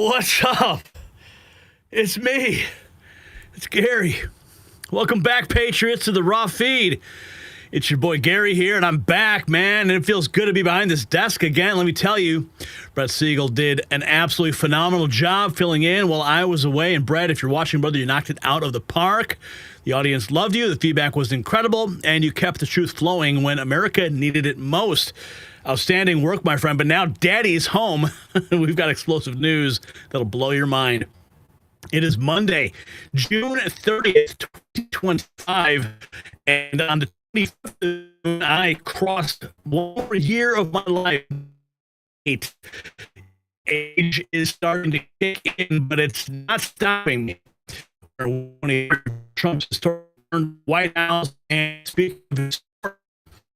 What's up? It's me. It's Gary. Welcome back, Patriots, to the Raw Feed. It's your boy Gary here, and I'm back, man, and it feels good to be behind this desk again. Let me tell you, Brett Siegel did an absolutely phenomenal job filling in while I was away. And Brett, if you're watching, brother, you knocked it out of the park. The audience loved you. The feedback was incredible, and you kept the truth flowing when America needed it most. Outstanding work, my friend. But now Daddy's home. We've got explosive news that'll blow your mind. It is Monday, June 30th, 2025, and on the 25th, I crossed 1 more year of my life. Age is starting to kick in, but it's not stopping me. Trump's turned White House and speak of his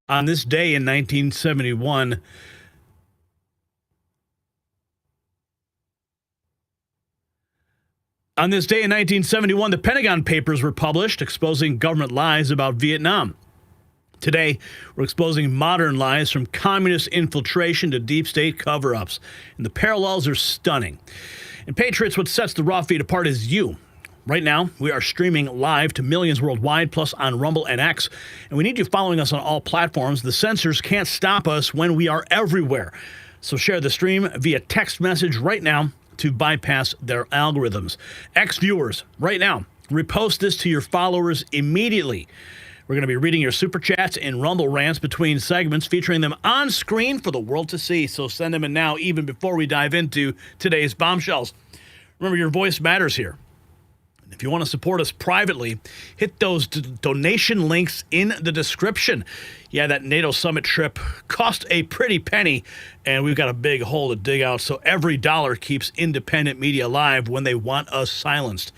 on this day in 1971. On this day in 1971, the Pentagon Papers were published exposing government lies about Vietnam. Today, we're exposing modern lies from communist infiltration to deep state cover-ups. And the parallels are stunning. And Patriots, what sets the Raw Feed apart is you. Right now, we are streaming live to millions worldwide, plus on Rumble and X. And we need you following us on all platforms. The censors can't stop us when we are everywhere. So share the stream via text message right now to bypass their algorithms. X viewers, right now, repost this to your followers immediately. We're going to be reading your super chats and Rumble rants between segments, featuring them on screen for the world to see. So send them in now, even before we dive into today's bombshells. Remember, your voice matters here. If you want to support us privately, hit those donation links in the description. Yeah, that NATO summit trip cost a pretty penny, and we've got a big hole to dig out, so every dollar keeps independent media alive when they want us silenced.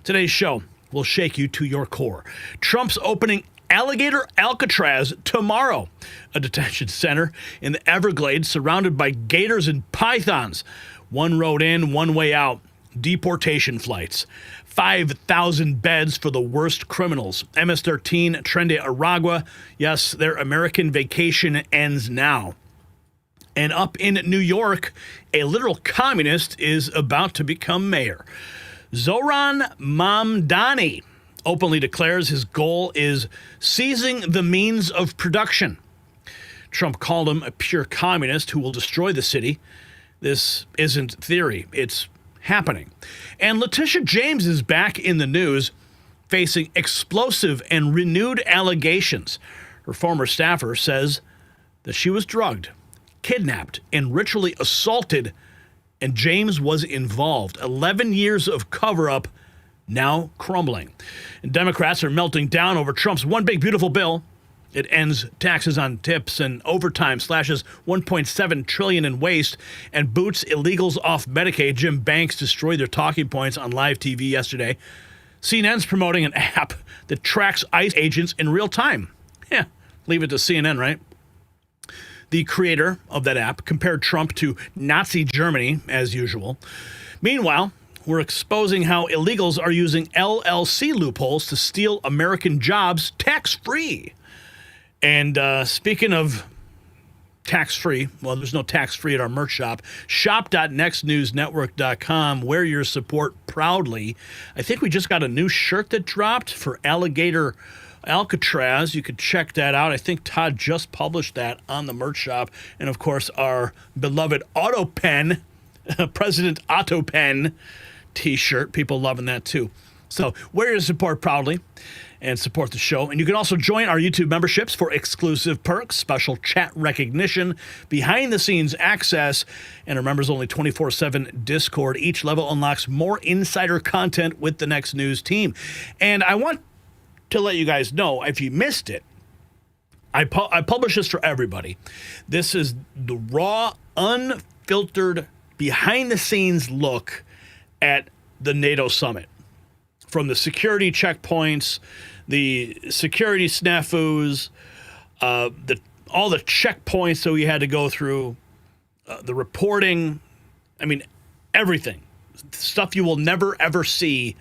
Today's show will shake you to your core. Trump's opening Alligator Alcatraz tomorrow, a detention center in the Everglades surrounded by gators and pythons. One road in, one way out. Deportation flights. 5,000 beds for the worst criminals. MS-13 Tren de Aragua. Yes, their American vacation ends now. And up in New York, a literal communist is about to become mayor. Zohran Mamdani openly declares his goal is seizing the means of production. Trump called him a pure communist who will destroy the city. This isn't theory. It's happening. And Letitia James is back in the news, facing explosive and renewed allegations. Her former staffer says that she was drugged, kidnapped, and ritually assaulted, and James was involved. 11 years of cover-up now crumbling. And Democrats are melting down over Trump's one big beautiful bill. It ends taxes on tips and overtime, slashes $1.7 trillion in waste, and boots illegals off Medicaid. Jim Banks destroyed their talking points on live TV yesterday. CNN's promoting an app that tracks ICE agents in real time. Yeah, leave it to CNN, right? The creator of that app compared Trump to Nazi Germany, as usual. Meanwhile, we're exposing how illegals are using LLC loopholes to steal American jobs tax-free. And speaking of tax-free, well, there's no tax-free at our merch shop. Shop.nextnewsnetwork.com. Wear your support proudly. I think we just got a new shirt that dropped for Alligator Alcatraz. You could check that out. I think Todd just published that on the merch shop. And, of course, our beloved Auto Pen, President Auto Pen T-shirt. People loving that, too. So wear your support proudly and support the show. And you can also join our YouTube memberships for exclusive perks, special chat recognition, behind-the-scenes access, and our members-only 24/7 Discord. Each level unlocks more insider content with the Next News team. And I want to let you guys know, if you missed it, I publish this for everybody. This is the raw, unfiltered, behind-the-scenes look at the NATO summit. From the security checkpoints, the security snafus, all the checkpoints that we had to go through, the reporting, I mean, everything. Stuff you will never, ever see.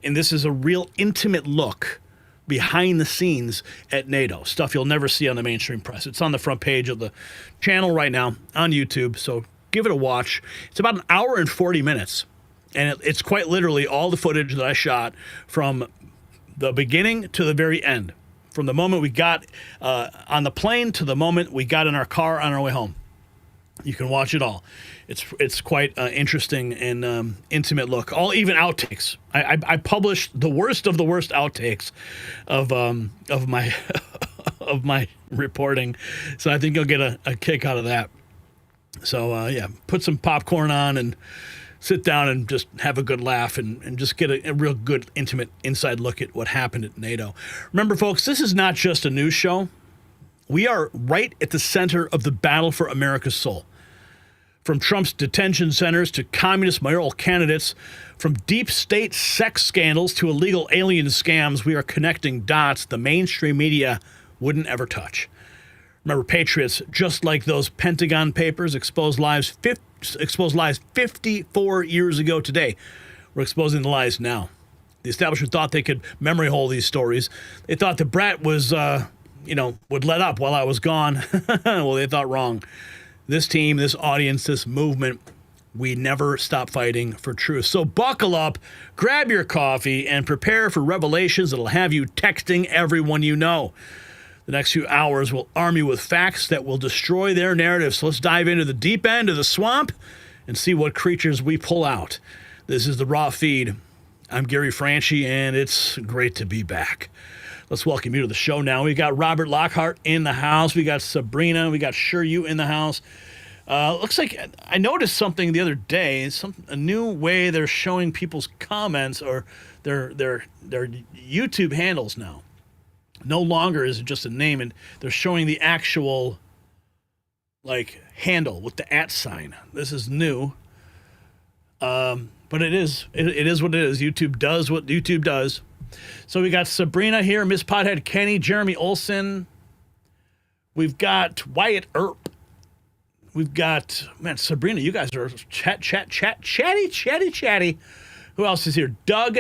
And this is a real intimate look behind the scenes at NATO. Stuff you'll never see on the mainstream press. It's on the front page of the channel right now on YouTube. So give it a watch. It's about an hour and 40 minutes. And it's quite literally all the footage that I shot from the beginning to the very end. From the moment we got on the plane to the moment we got in our car on our way home. You can watch it all. It's quite interesting and intimate look. Even outtakes. I published the worst of the worst outtakes of my of my reporting. So I think you'll get a kick out of that. So put some popcorn on and sit down and just have a good laugh and just get a real good, intimate inside look at what happened at NATO. Remember, folks, this is not just a news show. We are right at the center of the battle for America's soul. From Trump's detention centers to communist mayoral candidates, from deep state sex scandals to illegal alien scams, we are connecting dots the mainstream media wouldn't ever touch. Remember, Patriots, just like those Pentagon papers, exposed lies 54 years ago today. We're exposing the lies now. The establishment thought they could memory hole these stories. They thought the brat was, would let up while I was gone. Well, they thought wrong. This team, this audience, this movement, we never stop fighting for truth. So buckle up, grab your coffee, and prepare for revelations that'll have you texting everyone you know. The next few hours will arm you with facts that will destroy their narrative. So let's dive into the deep end of the swamp and see what creatures we pull out. This is the Raw Feed. I'm Gary Franchi, and it's great to be back. Let's welcome you to the show now. We got Robert Lockhart in the house. We got Sabrina. We got Sure You in the house. Looks like I noticed something the other day. A new way they're showing people's comments or their YouTube handles now. No longer is it just a name, and they're showing the actual handle with the @ sign. This is new, but it is what it is. YouTube does what YouTube does. So we got Sabrina here, Miss Pothead Kenny, Jeremy Olson. We've got Wyatt Earp. We've got Sabrina. You guys are chatty. Who else is here? Doug.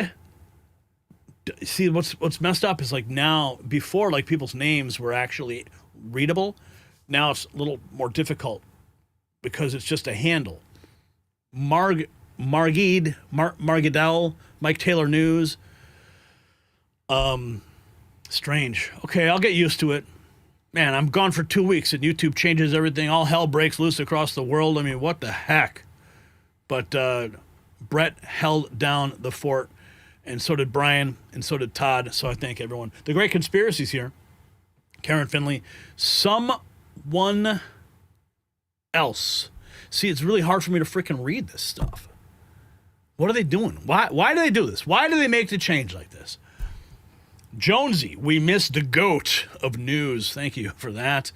See, what's messed up is now, before people's names were actually readable. Now it's a little more difficult because it's just a handle. Margidel, Mike Taylor News. Strange. Okay, I'll get used to it. Man, I'm gone for 2 weeks and YouTube changes everything. All hell breaks loose across the world. I mean, what the heck? But Brett held down the fort. And so did Brian, and so did Todd. So I thank everyone. The Great Conspiracy's here. Karen Finley. Someone else. See, it's really hard for me to freaking read this stuff. What are they doing? Why do they do this? Why do they make the change like this? Jonesy, we missed the goat of news. Thank you for that.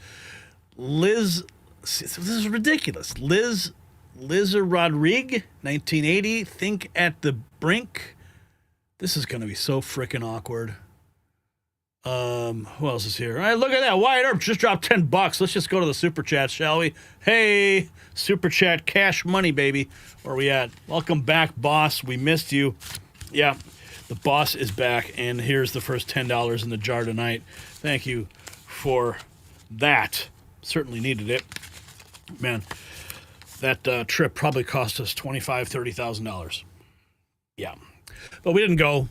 Liz, this is ridiculous. Liz Rodrigue, 1980, Think at the Brink. This is going to be so freaking awkward. Who else is here? All right, look at that. Wyatt Earp just dropped $10. Let's just go to the Super Chat, shall we? Hey, Super Chat, cash money, baby. Where are we at? Welcome back, boss. We missed you. Yeah, the boss is back, and here's the first $10 in the jar tonight. Thank you for that. Certainly needed it. Man, that trip probably cost us $25,000, $30,000. Yeah. But we didn't go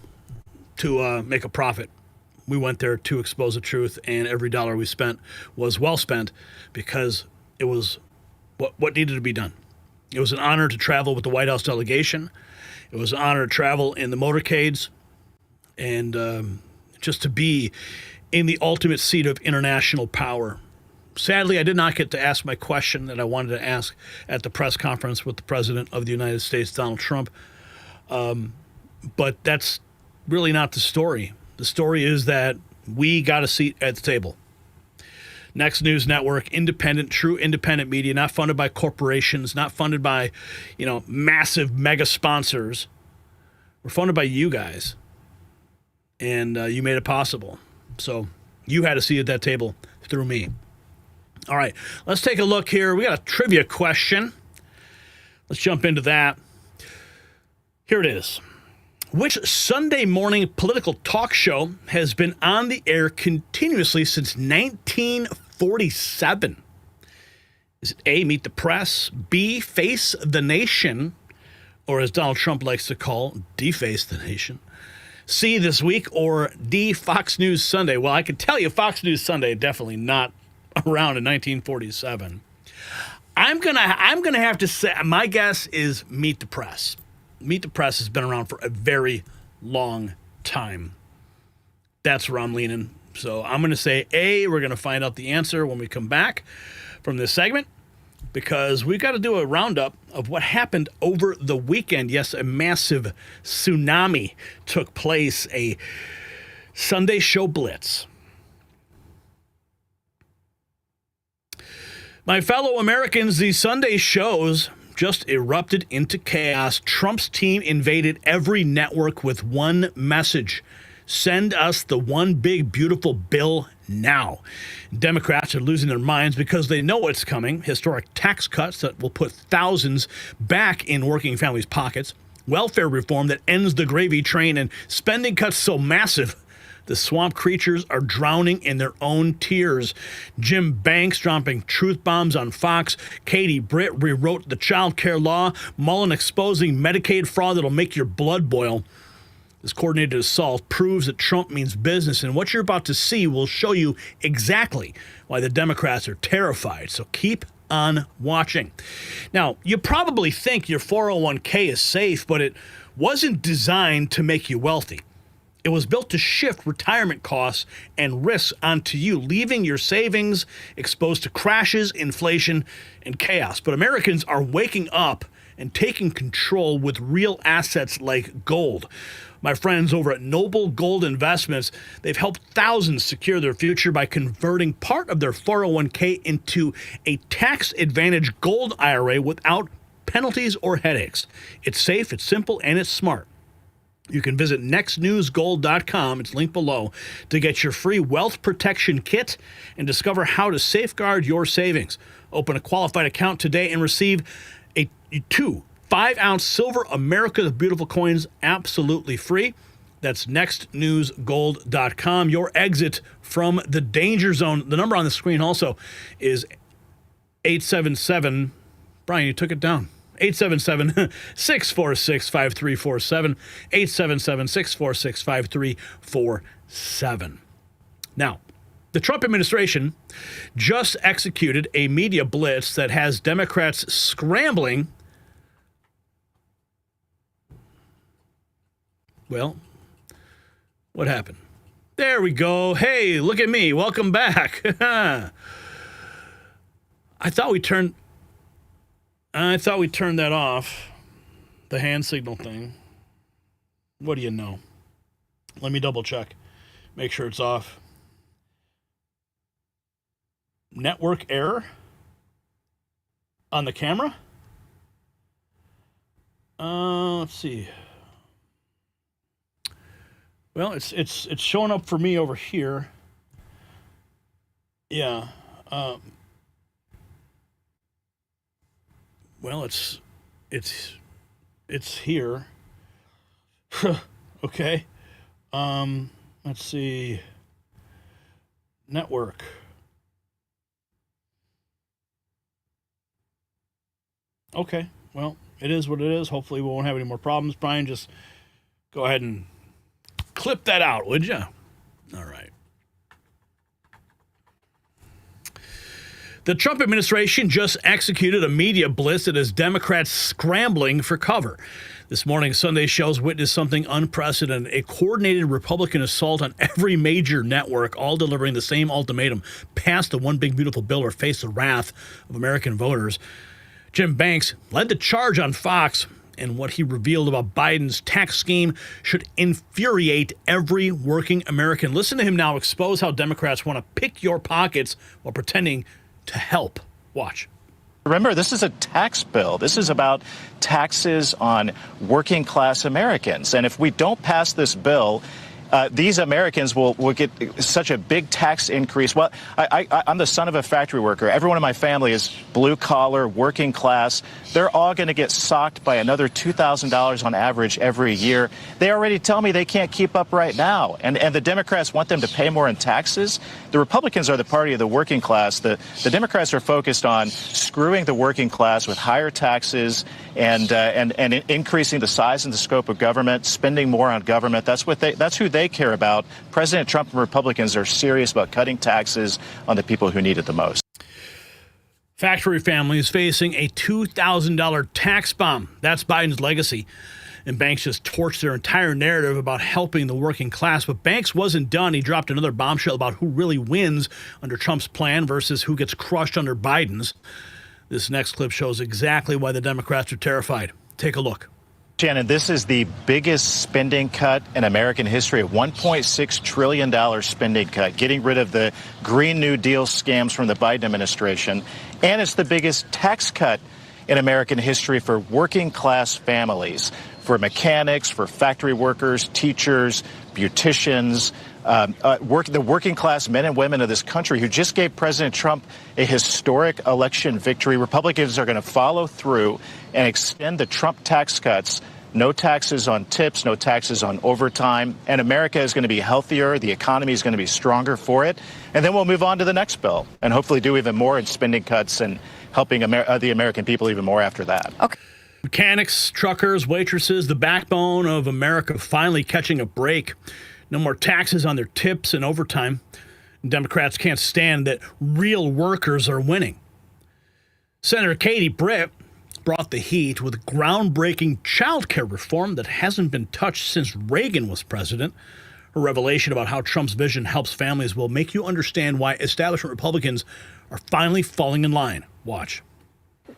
to make a profit. We went there to expose the truth, and every dollar we spent was well spent because it was what needed to be done. It was an honor to travel with the White House delegation. It was an honor to travel in the motorcades and just to be in the ultimate seat of international power. Sadly, I did not get to ask my question that I wanted to ask at the press conference with the President of the United States, Donald Trump. But that's really not the story. The story is that we got a seat at the table. Next News Network, independent, true independent media, not funded by corporations, not funded by, massive mega sponsors. We're funded by you guys. And you made it possible. So you had a seat at that table through me. All right, let's take a look here. We got a trivia question. Let's jump into that. Here it is. Which Sunday morning political talk show has been on the air continuously since 1947? Is it A, meet the press, B, face the nation, or as Donald Trump likes to call, deface the nation, C, this week, or D, Fox News Sunday? Well, I can tell you Fox News Sunday definitely not around in 1947. I'm gonna have to say my guess is meet the press. Meet the Press has been around for a very long time. That's where I'm leaning. So I'm going to say A. We're going to find out the answer when we come back from this segment, because we've got to do a roundup of what happened over the weekend. Yes, a massive tsunami took place, a Sunday show blitz. My fellow Americans, the Sunday shows just erupted into chaos. Trump's team invaded every network with one message: send us the one big beautiful bill now. Democrats are losing their minds because they know what's coming. Historic tax cuts that will put thousands back in working families' pockets. Welfare reform that ends the gravy train, and spending cuts so massive the swamp creatures are drowning in their own tears. Jim Banks dropping truth bombs on Fox. Katie Britt rewrote the child care law. Mullen exposing Medicaid fraud that'll make your blood boil. This coordinated assault proves that Trump means business, and what you're about to see will show you exactly why the Democrats are terrified. So keep on watching. Now, you probably think your 401k is safe, but it wasn't designed to make you wealthy. It was built to shift retirement costs and risks onto you, leaving your savings exposed to crashes, inflation, and chaos. But Americans are waking up and taking control with real assets like gold. My friends over at Noble Gold Investments, they've helped thousands secure their future by converting part of their 401k into a tax-advantaged gold IRA without penalties or headaches. It's safe, it's simple, and it's smart. You can visit nextnewsgold.com, it's linked below, to get your free wealth protection kit and discover how to safeguard your savings. Open a qualified account today and receive two 5-ounce silver America's Beautiful coins absolutely free. That's nextnewsgold.com. Your exit from the danger zone. The number on the screen also is 877. Brian, you took it down. 877-646-5347. 877-646-5347. Now, the Trump administration just executed a media blitz that has Democrats scrambling. Well, what happened? There we go. Hey, look at me. Welcome back. I thought we turned that off, the hand signal thing. What do you know? Let me double check. Make sure it's off. Network error on the camera? Let's see. Well, it's showing up for me over here. Yeah. Well, it's here. Okay. Let's see. Network. Okay. Well, it is what it is. Hopefully we won't have any more problems. Brian, just go ahead and clip that out, would you? All right. The Trump administration just executed a media blitz that has Democrats scrambling for cover. This morning's Sunday shows witnessed something unprecedented, a coordinated Republican assault on every major network, all delivering the same ultimatum: pass the one big beautiful bill or face the wrath of American voters. Jim Banks led the charge on Fox, and what he revealed about Biden's tax scheme should infuriate every working American. Listen to him now expose how Democrats want to pick your pockets while pretending to help. Watch. Remember, this is a tax bill. This is about taxes on working class Americans. And if we don't pass this bill, these Americans will get such a big tax increase. Well, I'm the son of a factory worker. Everyone in my family is blue collar, working class. They're all going to get socked by another $2,000 on average every year. They already tell me they can't keep up right now. And the Democrats want them to pay more in taxes. The Republicans are the party of the working class. The Democrats are focused on screwing the working class with higher taxes and increasing the size and the scope of government, spending more on government. That's who they care about. President Trump and Republicans are serious about cutting taxes on the people who need it the most. Factory families facing a $2,000 tax bomb. That's Biden's legacy. And Banks just torched their entire narrative about helping the working class. But Banks wasn't done. He dropped another bombshell about who really wins under Trump's plan versus who gets crushed under Biden's. This next clip shows exactly why the Democrats are terrified. Take a look. Shannon, this is the biggest spending cut in American history, a $1.6 trillion spending cut, getting rid of the Green New Deal scams from the Biden administration. And it's the biggest tax cut in American history for working class families, for mechanics, for factory workers, teachers, beauticians, the working class men and women of this country who just gave President Trump a historic election victory. Republicans are going to follow through and extend the Trump tax cuts. No taxes on tips, no taxes on overtime. And America is going to be healthier. The economy is going to be stronger for it. And then we'll move on to the next bill and hopefully do even more in spending cuts and helping the American people even more after that. Okay. Mechanics, truckers, waitresses, the backbone of America finally catching a break. No more taxes on their tips and overtime. Democrats can't stand that real workers are winning. Senator Katie Britt brought the heat with groundbreaking child care reform that hasn't been touched since Reagan was president. Her revelation about how Trump's vision helps families will make you understand why establishment Republicans are finally falling in line. Watch.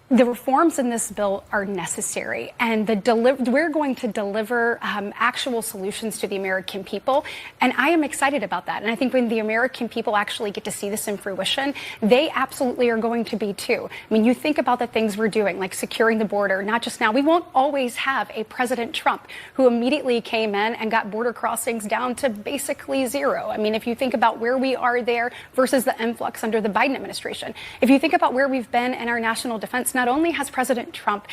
The reforms in this bill are necessary, and we're going to deliver actual solutions to the American people, and I am excited about that. And I think when the American people actually get to see this in fruition, they absolutely are going to be too. I mean, you think about the things we're doing, like securing the border, not just now. We won't always have a President Trump who immediately came in and got border crossings down to basically zero. I mean, if you think about where we are there versus the influx under the Biden administration, if you think about where we've been in our national defense, not only has President Trump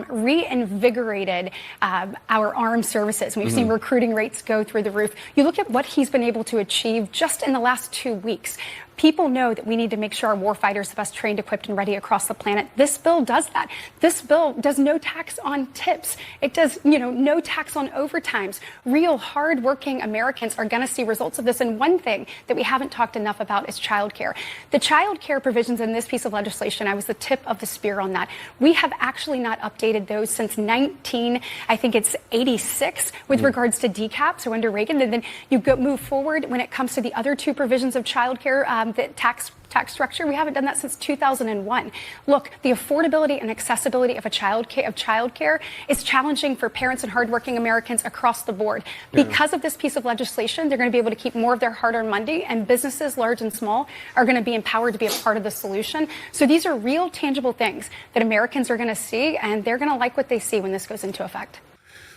reinvigorated our armed services, we've seen recruiting rates go through the roof. You look at what he's been able to achieve just in the last 2 weeks. People know that we need to make sure our warfighters are the best trained, equipped, and ready across the planet. This bill does that. This bill does no tax on tips. It does, no tax on overtimes. Real hardworking Americans are going to see results of this. And one thing that we haven't talked enough about is childcare. The childcare provisions in this piece of legislation, I was the tip of the spear on that. We have actually not updated those since 86 with regards to DCAP, so under Reagan. And then you move forward when it comes to the other two provisions of childcare. The tax structure, we haven't done that since 2001. Look, the affordability and accessibility of childcare is challenging for parents and hardworking Americans across the board. Yeah. Because of this piece of legislation, they're going to be able to keep more of their hard-earned money, and businesses, large and small, are going to be empowered to be a part of the solution. So these are real, tangible things that Americans are going to see, and they're going to like what they see when this goes into effect.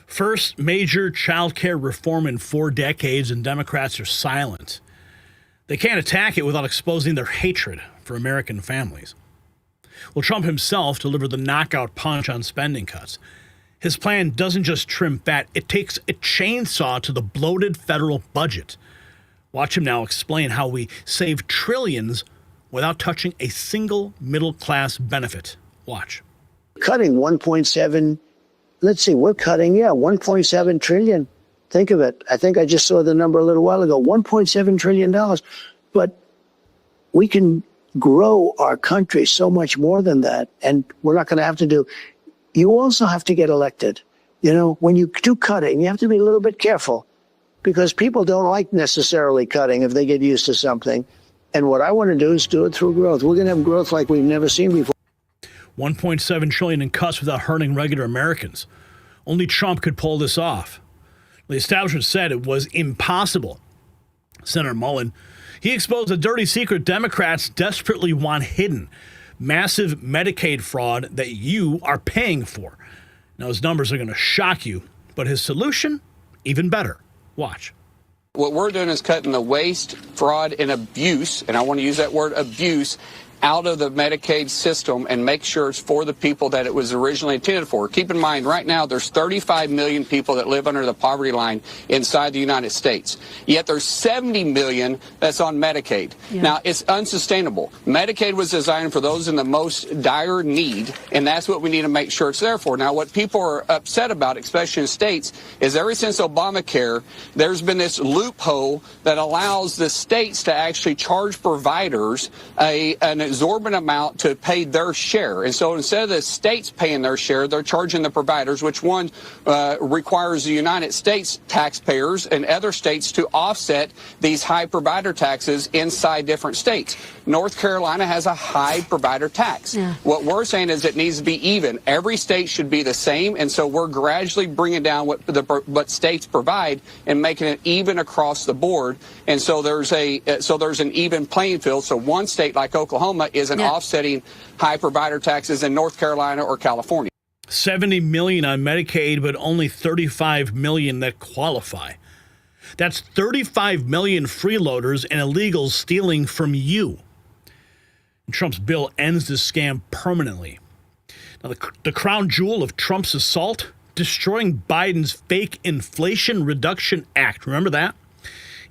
First major child care reform in 4 decades, and Democrats are silent. They can't attack it without exposing their hatred for American families. Well, Trump himself delivered the knockout punch on spending cuts. His plan doesn't just trim fat, it takes a chainsaw to the bloated federal budget. Watch him now explain how we save trillions without touching a single middle-class benefit. Watch. Cutting 1.7, we're cutting, 1.7 trillion. Think of it. I think I just saw the number a little while ago, $1.7 trillion. But we can grow our country so much more than that. And we're not going to have to do. You also have to get elected. When you do cutting, you have to be a little bit careful because people don't like necessarily cutting if they get used to something. And what I want to do is do it through growth. We're going to have growth like we've never seen before. $1.7 trillion in cuts without hurting regular Americans. Only Trump could pull this off. The establishment said it was impossible. Senator Mullen, he exposed a dirty secret Democrats desperately want hidden. Massive Medicaid fraud that you are paying for. Now, his numbers are going to shock you, but his solution, even better. Watch. What we're doing is cutting the waste, fraud, and abuse, and I want to use that word abuse, out of the Medicaid system and make sure it's for the people that it was originally intended for. Keep in mind, right now, there's 35 million people that live under the poverty line inside the United States. Yet there's 70 million that's on Medicaid. Yeah. Now, it's unsustainable. Medicaid was designed for those in the most dire need, and that's what we need to make sure it's there for. Now, what people are upset about, especially in states, is ever since Obamacare, there's been this loophole that allows the states to actually charge providers an exorbitant amount to pay their share. And so instead of the states paying their share, they're charging the providers, which one requires the United States taxpayers and other states to offset these high provider taxes inside different states. North Carolina has a high provider tax. Yeah. What we're saying is it needs to be even. Every state should be the same, and so we're gradually bringing down what states provide and making it even across the board. And so there's an even playing field. So one state like Oklahoma isn't offsetting high provider taxes in North Carolina or California. 70 million on Medicaid, but only 35 million that qualify. That's 35 million freeloaders and illegals stealing from you. And Trump's bill ends this scam permanently. Now, the crown jewel of Trump's assault, destroying Biden's fake Inflation Reduction Act. Remember that?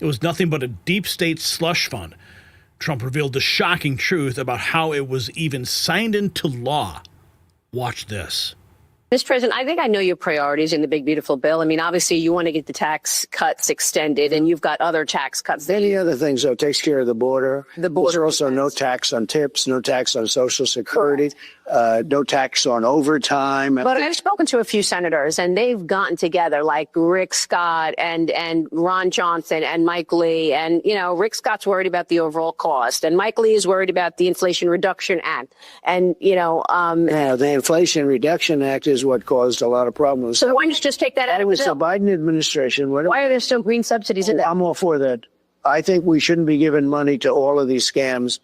It was nothing but a deep state slush fund. Trump revealed the shocking truth about how it was even signed into law. Watch this. Mr. President, I think I know your priorities in the big, beautiful bill. I mean, obviously, you want to get the tax cuts extended, and you've got other tax cuts. Any other things, though, takes care of the border. There's also no tax on tips, no tax on Social Security, no tax on overtime. But I've spoken to a few senators, and they've gotten together, like Rick Scott and Ron Johnson and Mike Lee. And, you know, Rick Scott's worried about the overall cost, and Mike Lee is worried about the Inflation Reduction Act. And, you know... the Inflation Reduction Act is what caused a lot of problems. So why don't you just take that out? It was the Biden administration. Why are there still green subsidies in that? I'm all for that. I think we shouldn't be giving money to all of these scams.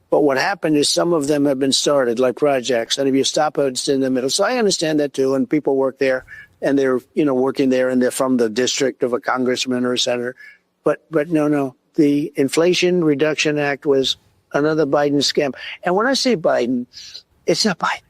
But what happened is some of them have been started, like projects. And if you stop it, it's in the middle. So I understand that, too. And people work there, and they're, you know, working there, and they're from the district of a congressman or a senator. But no. The Inflation Reduction Act was another Biden scam. And when I say Biden, it's not Biden.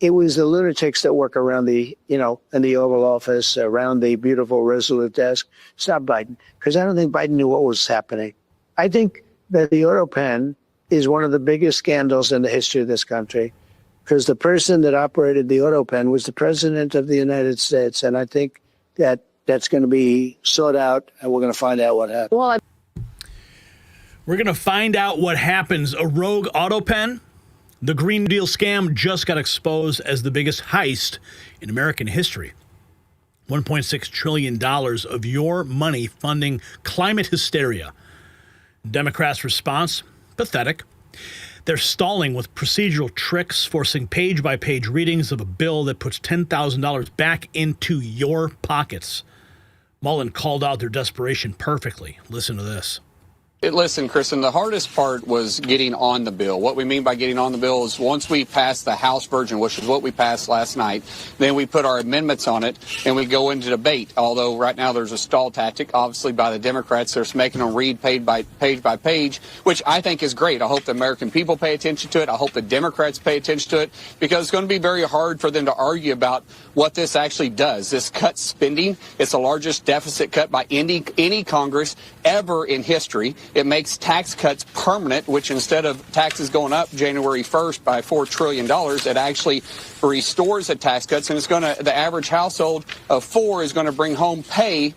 It was the lunatics that work around the, you know, in the Oval Office, around the beautiful Resolute desk. It's not Biden, because I don't think Biden knew what was happening. I think that the auto pen is one of the biggest scandals in the history of this country, because the person that operated the auto pen was the president of the United States. And I think that that's going to be sought out, and we're going to find out what happened. We're going to find out what happens. A rogue auto pen? The Green Deal scam just got exposed as the biggest heist in American history. $1.6 trillion of your money funding climate hysteria. Democrats' response? Pathetic. They're stalling with procedural tricks, forcing page-by-page readings of a bill that puts $10,000 back into your pockets. Mullen called out their desperation perfectly. Listen to this. Listen, Kristen, the hardest part was getting on the bill. What we mean by getting on the bill is once we pass the House version, which is what we passed last night, then we put our amendments on it and we go into debate. Although right now there's a stall tactic, obviously, by the Democrats. They're making them read page by page, which I think is great. I hope the American people pay attention to it. I hope the Democrats pay attention to it, because it's going to be very hard for them to argue about what this actually does. This cuts spending. It's the largest deficit cut by any Congress ever in history. It makes tax cuts permanent, which instead of taxes going up January 1st by $4 trillion, it actually restores the tax cuts. And it's going to, the average household of four is going to bring home pay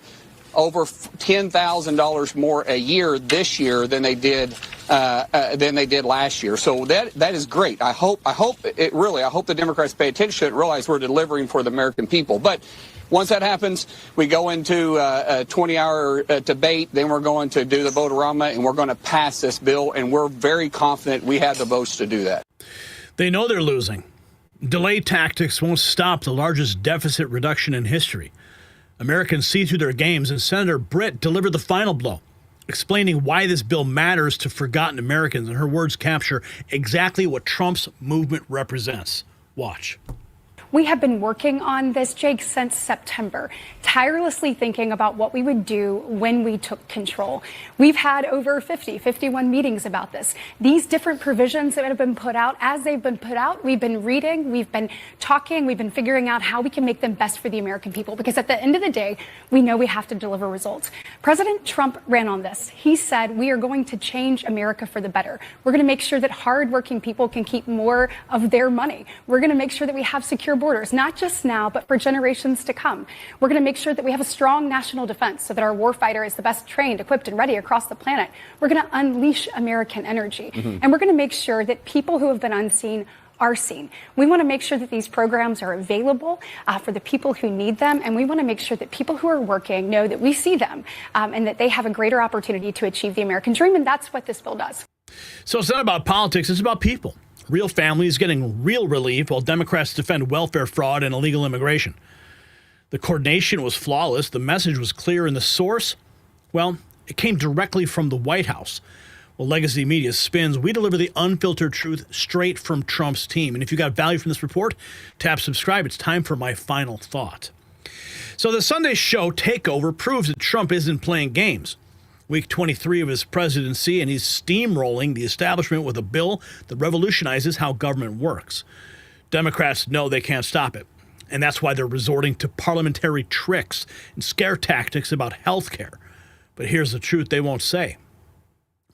over $10,000 more a year this year than they did last year. So that is great. I hope the Democrats pay attention to it and realize we're delivering for the American people. But once that happens, we go into a 20-hour debate. Then we're going to do the vote-a-rama, and we're going to pass this bill. And we're very confident we have the votes to do that. They know they're losing. Delay tactics won't stop the largest deficit reduction in history. Americans see through their games, and Senator Britt delivered the final blow, explaining why this bill matters to forgotten Americans. And her words capture exactly what Trump's movement represents. Watch. We have been working on this, Jake, since September, tirelessly thinking about what we would do when we took control. We've had over 51 meetings about this. These different provisions that have been put out, as they've been put out, we've been reading, we've been talking, we've been figuring out how we can make them best for the American people. Because at the end of the day, we know we have to deliver results. President Trump ran on this. He said we are going to change America for the better. We're going to make sure that hardworking people can keep more of their money. We're going to make sure that we have secure borders, not just now, but for generations to come. We're going to make sure that we have a strong national defense so that our warfighter is the best trained, equipped, and ready across the planet. We're going to unleash American energy. And we're going to make sure that people who have been unseen are seen. We want to make sure that these programs are available for the people who need them, and we want to make sure that people who are working know that we see them and that they have a greater opportunity to achieve the American dream, and that's what this bill does. So it's not about politics, it's about people. Real families getting real relief while Democrats defend welfare fraud and illegal immigration. The coordination was flawless, the message was clear, and the source, well, it came directly from the White House. Well, legacy media spins. We deliver the unfiltered truth straight from Trump's team. And if you got value from this report, tap subscribe. It's time for my final thought. So the Sunday show Takeover proves that Trump isn't playing games. Week 23 of his presidency, and he's steamrolling the establishment with a bill that revolutionizes how government works. Democrats know they can't stop it, and that's why they're resorting to parliamentary tricks and scare tactics about health care. But here's the truth they won't say.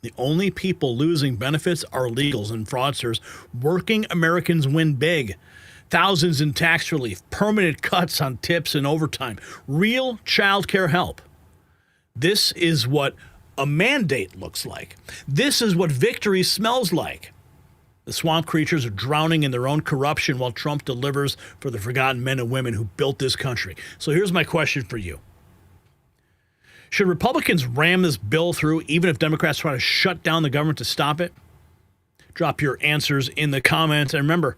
The only people losing benefits are illegals and fraudsters. Working Americans win big. Thousands in tax relief, permanent cuts on tips and overtime, real child care help. This is what a mandate looks like. This is what victory smells like. The swamp creatures are drowning in their own corruption while Trump delivers for the forgotten men and women who built this country. So here's my question for you. Should Republicans ram this bill through even if Democrats try to shut down the government to stop it? Drop your answers in the comments. And remember,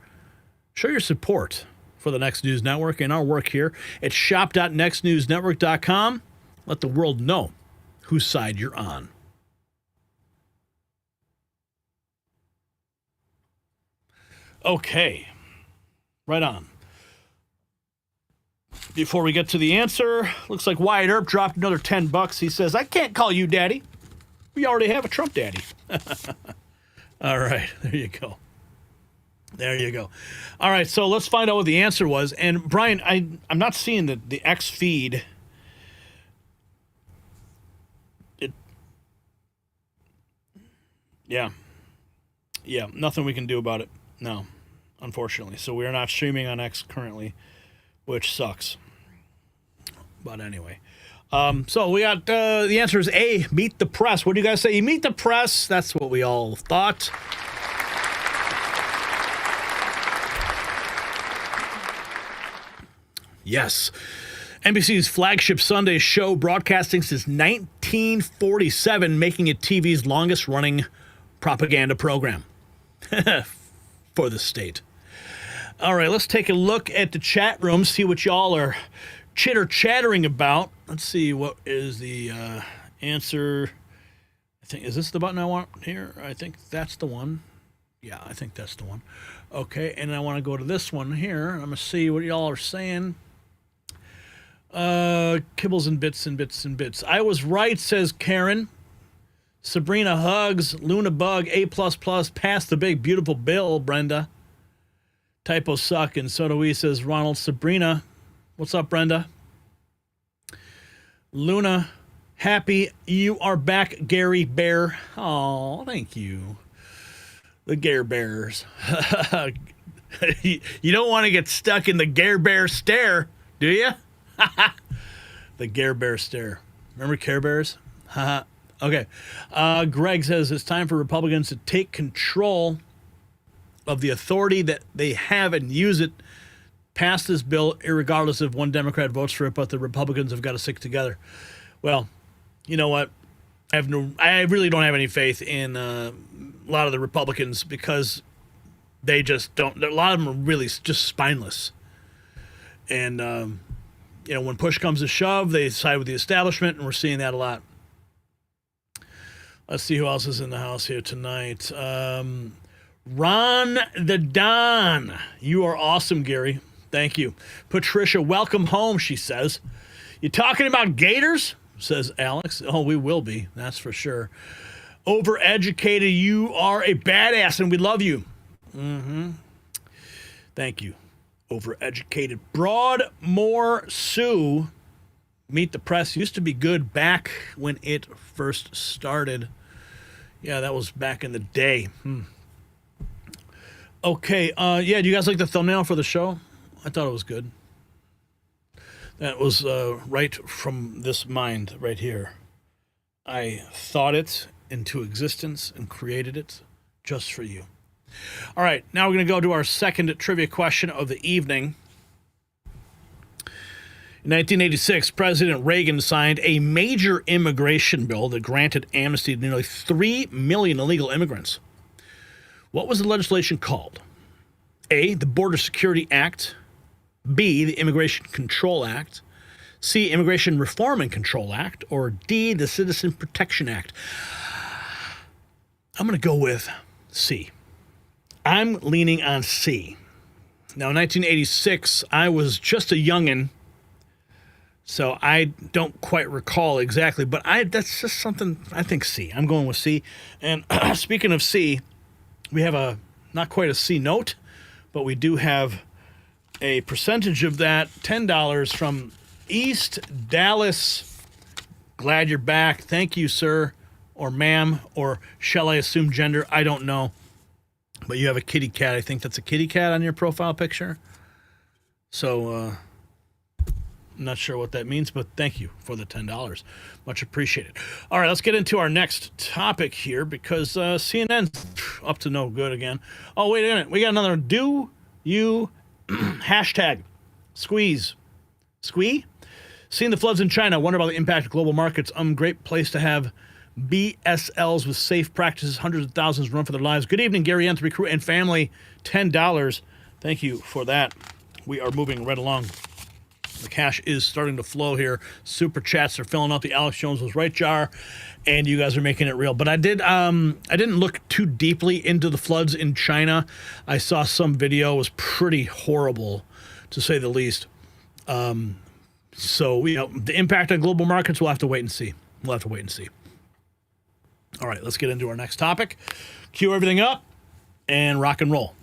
show your support for the Next News Network and our work here at shop.nextnewsnetwork.com. Let the world know whose side you're on. Okay, right on. Before we get to the answer, looks like Wyatt Earp dropped another $10. He says, I can't call you daddy. We already have a Trump daddy. All right, there you go. There you go. All right, so let's find out what the answer was. And Brian, I'm not seeing the X feed. Yeah, nothing we can do about it. No, unfortunately. So we are not streaming on X currently, which sucks. But anyway, so we got the answer is A, meet the press. What do you guys say? You meet the press. That's what we all thought. Yes. NBC's flagship Sunday show, broadcasting since 1947, making it TV's longest-running propaganda program for the state. All right, let's take a look at the chat room, see what y'all are chitter-chattering about. Let's see, what is the answer? I think, is this the button I want here? I think that's the one. Yeah, I think that's the one. Okay, and I want to go to this one here. I'm going to see what y'all are saying. Kibbles and bits and bits and bits. I was right, says Karen. Sabrina hugs. Luna bug, A++. Pass the big, beautiful bill, Brenda. Typos suck, and so do we, says Ronald. Sabrina. What's up, Brenda? Luna. Happy you are back, Gary Bear. Oh, thank you. The Gare Bears. You don't want to get stuck in the Gare Bear stare, do you? The Gare Bear stare. Remember Care Bears? Okay. Greg says it's time for Republicans to take control of the authority that they have and use it. Pass this bill, irregardless if one Democrat votes for it, but the Republicans have got to stick together. Well, you know what? I really don't have any faith in a lot of the Republicans because they just don't. A lot of them are really just spineless. And, when push comes to shove, they side with the establishment, and we're seeing that a lot. Let's see who else is in the house here tonight. Ron the Don. You are awesome, Gary. Thank you. Patricia, welcome home, she says. You talking about gators? Says Alex. Oh, we will be. That's for sure. Overeducated, you are a badass, and we love you. Thank you. Overeducated. Broadmoor Sioux. Meet the Press used to be good back when it first started. Yeah, that was back in the day. Okay, yeah, do you guys like the thumbnail for the show? I thought it was good. That was right from this mind right here. I thought it into existence and created it just for you. All right, now we're going to go to our second trivia question of the evening. In 1986, President Reagan signed a major immigration bill that granted amnesty to nearly 3 million illegal immigrants. What was the legislation called? A, the Border Security Act. B, the Immigration Control Act. C, Immigration Reform and Control Act. Or D, the Citizen Protection Act. I'm going to go with C. I'm leaning on C. Now, in 1986, I was just a youngin', so I don't quite recall exactly, but that's just something, I think C. I'm going with C. And speaking of C, we have not quite a C note, but we do have a percentage of that, $10 from East Dallas. Glad you're back. Thank you, sir, or ma'am, or shall I assume gender? I don't know. But you have a kitty cat. I think that's a kitty cat on your profile picture. So, I'm not sure what that means, but thank you for the $10. Much appreciated. All right, let's get into our next topic here because CNN's up to no good again. Oh, wait a minute. We got another do you hashtag squeeze. Squee? Seeing the floods in China, wonder about the impact of global markets. Great place to have BSLs with safe practices. Hundreds of thousands run for their lives. Good evening, Gary Anthony crew and family. $10. Thank you for that. We are moving right along. The cash is starting to flow here. Super chats are filling out. The Alex Jones was right jar, and you guys are making it real. But I didn't look too deeply into the floods in China. I saw some video. It was pretty horrible, to say the least. So, the impact on global markets, we'll have to wait and see. All right, let's get into our next topic. Cue everything up and rock and roll.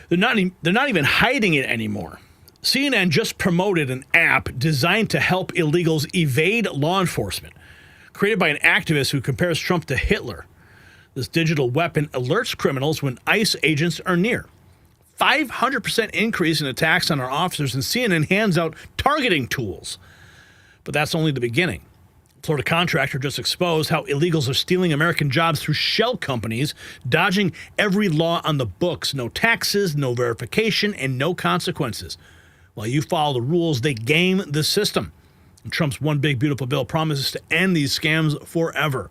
They're not even hiding it anymore. CNN just promoted an app designed to help illegals evade law enforcement, created by an activist who compares Trump to Hitler. This digital weapon alerts criminals when ICE agents are near. 500% increase in attacks on our officers, and CNN hands out targeting tools. But that's only the beginning. Florida contractor just exposed how illegals are stealing American jobs through shell companies, dodging every law on the books. No taxes, no verification, and no consequences. While you follow the rules, they game the system. And Trump's One Big Beautiful Bill promises to end these scams forever.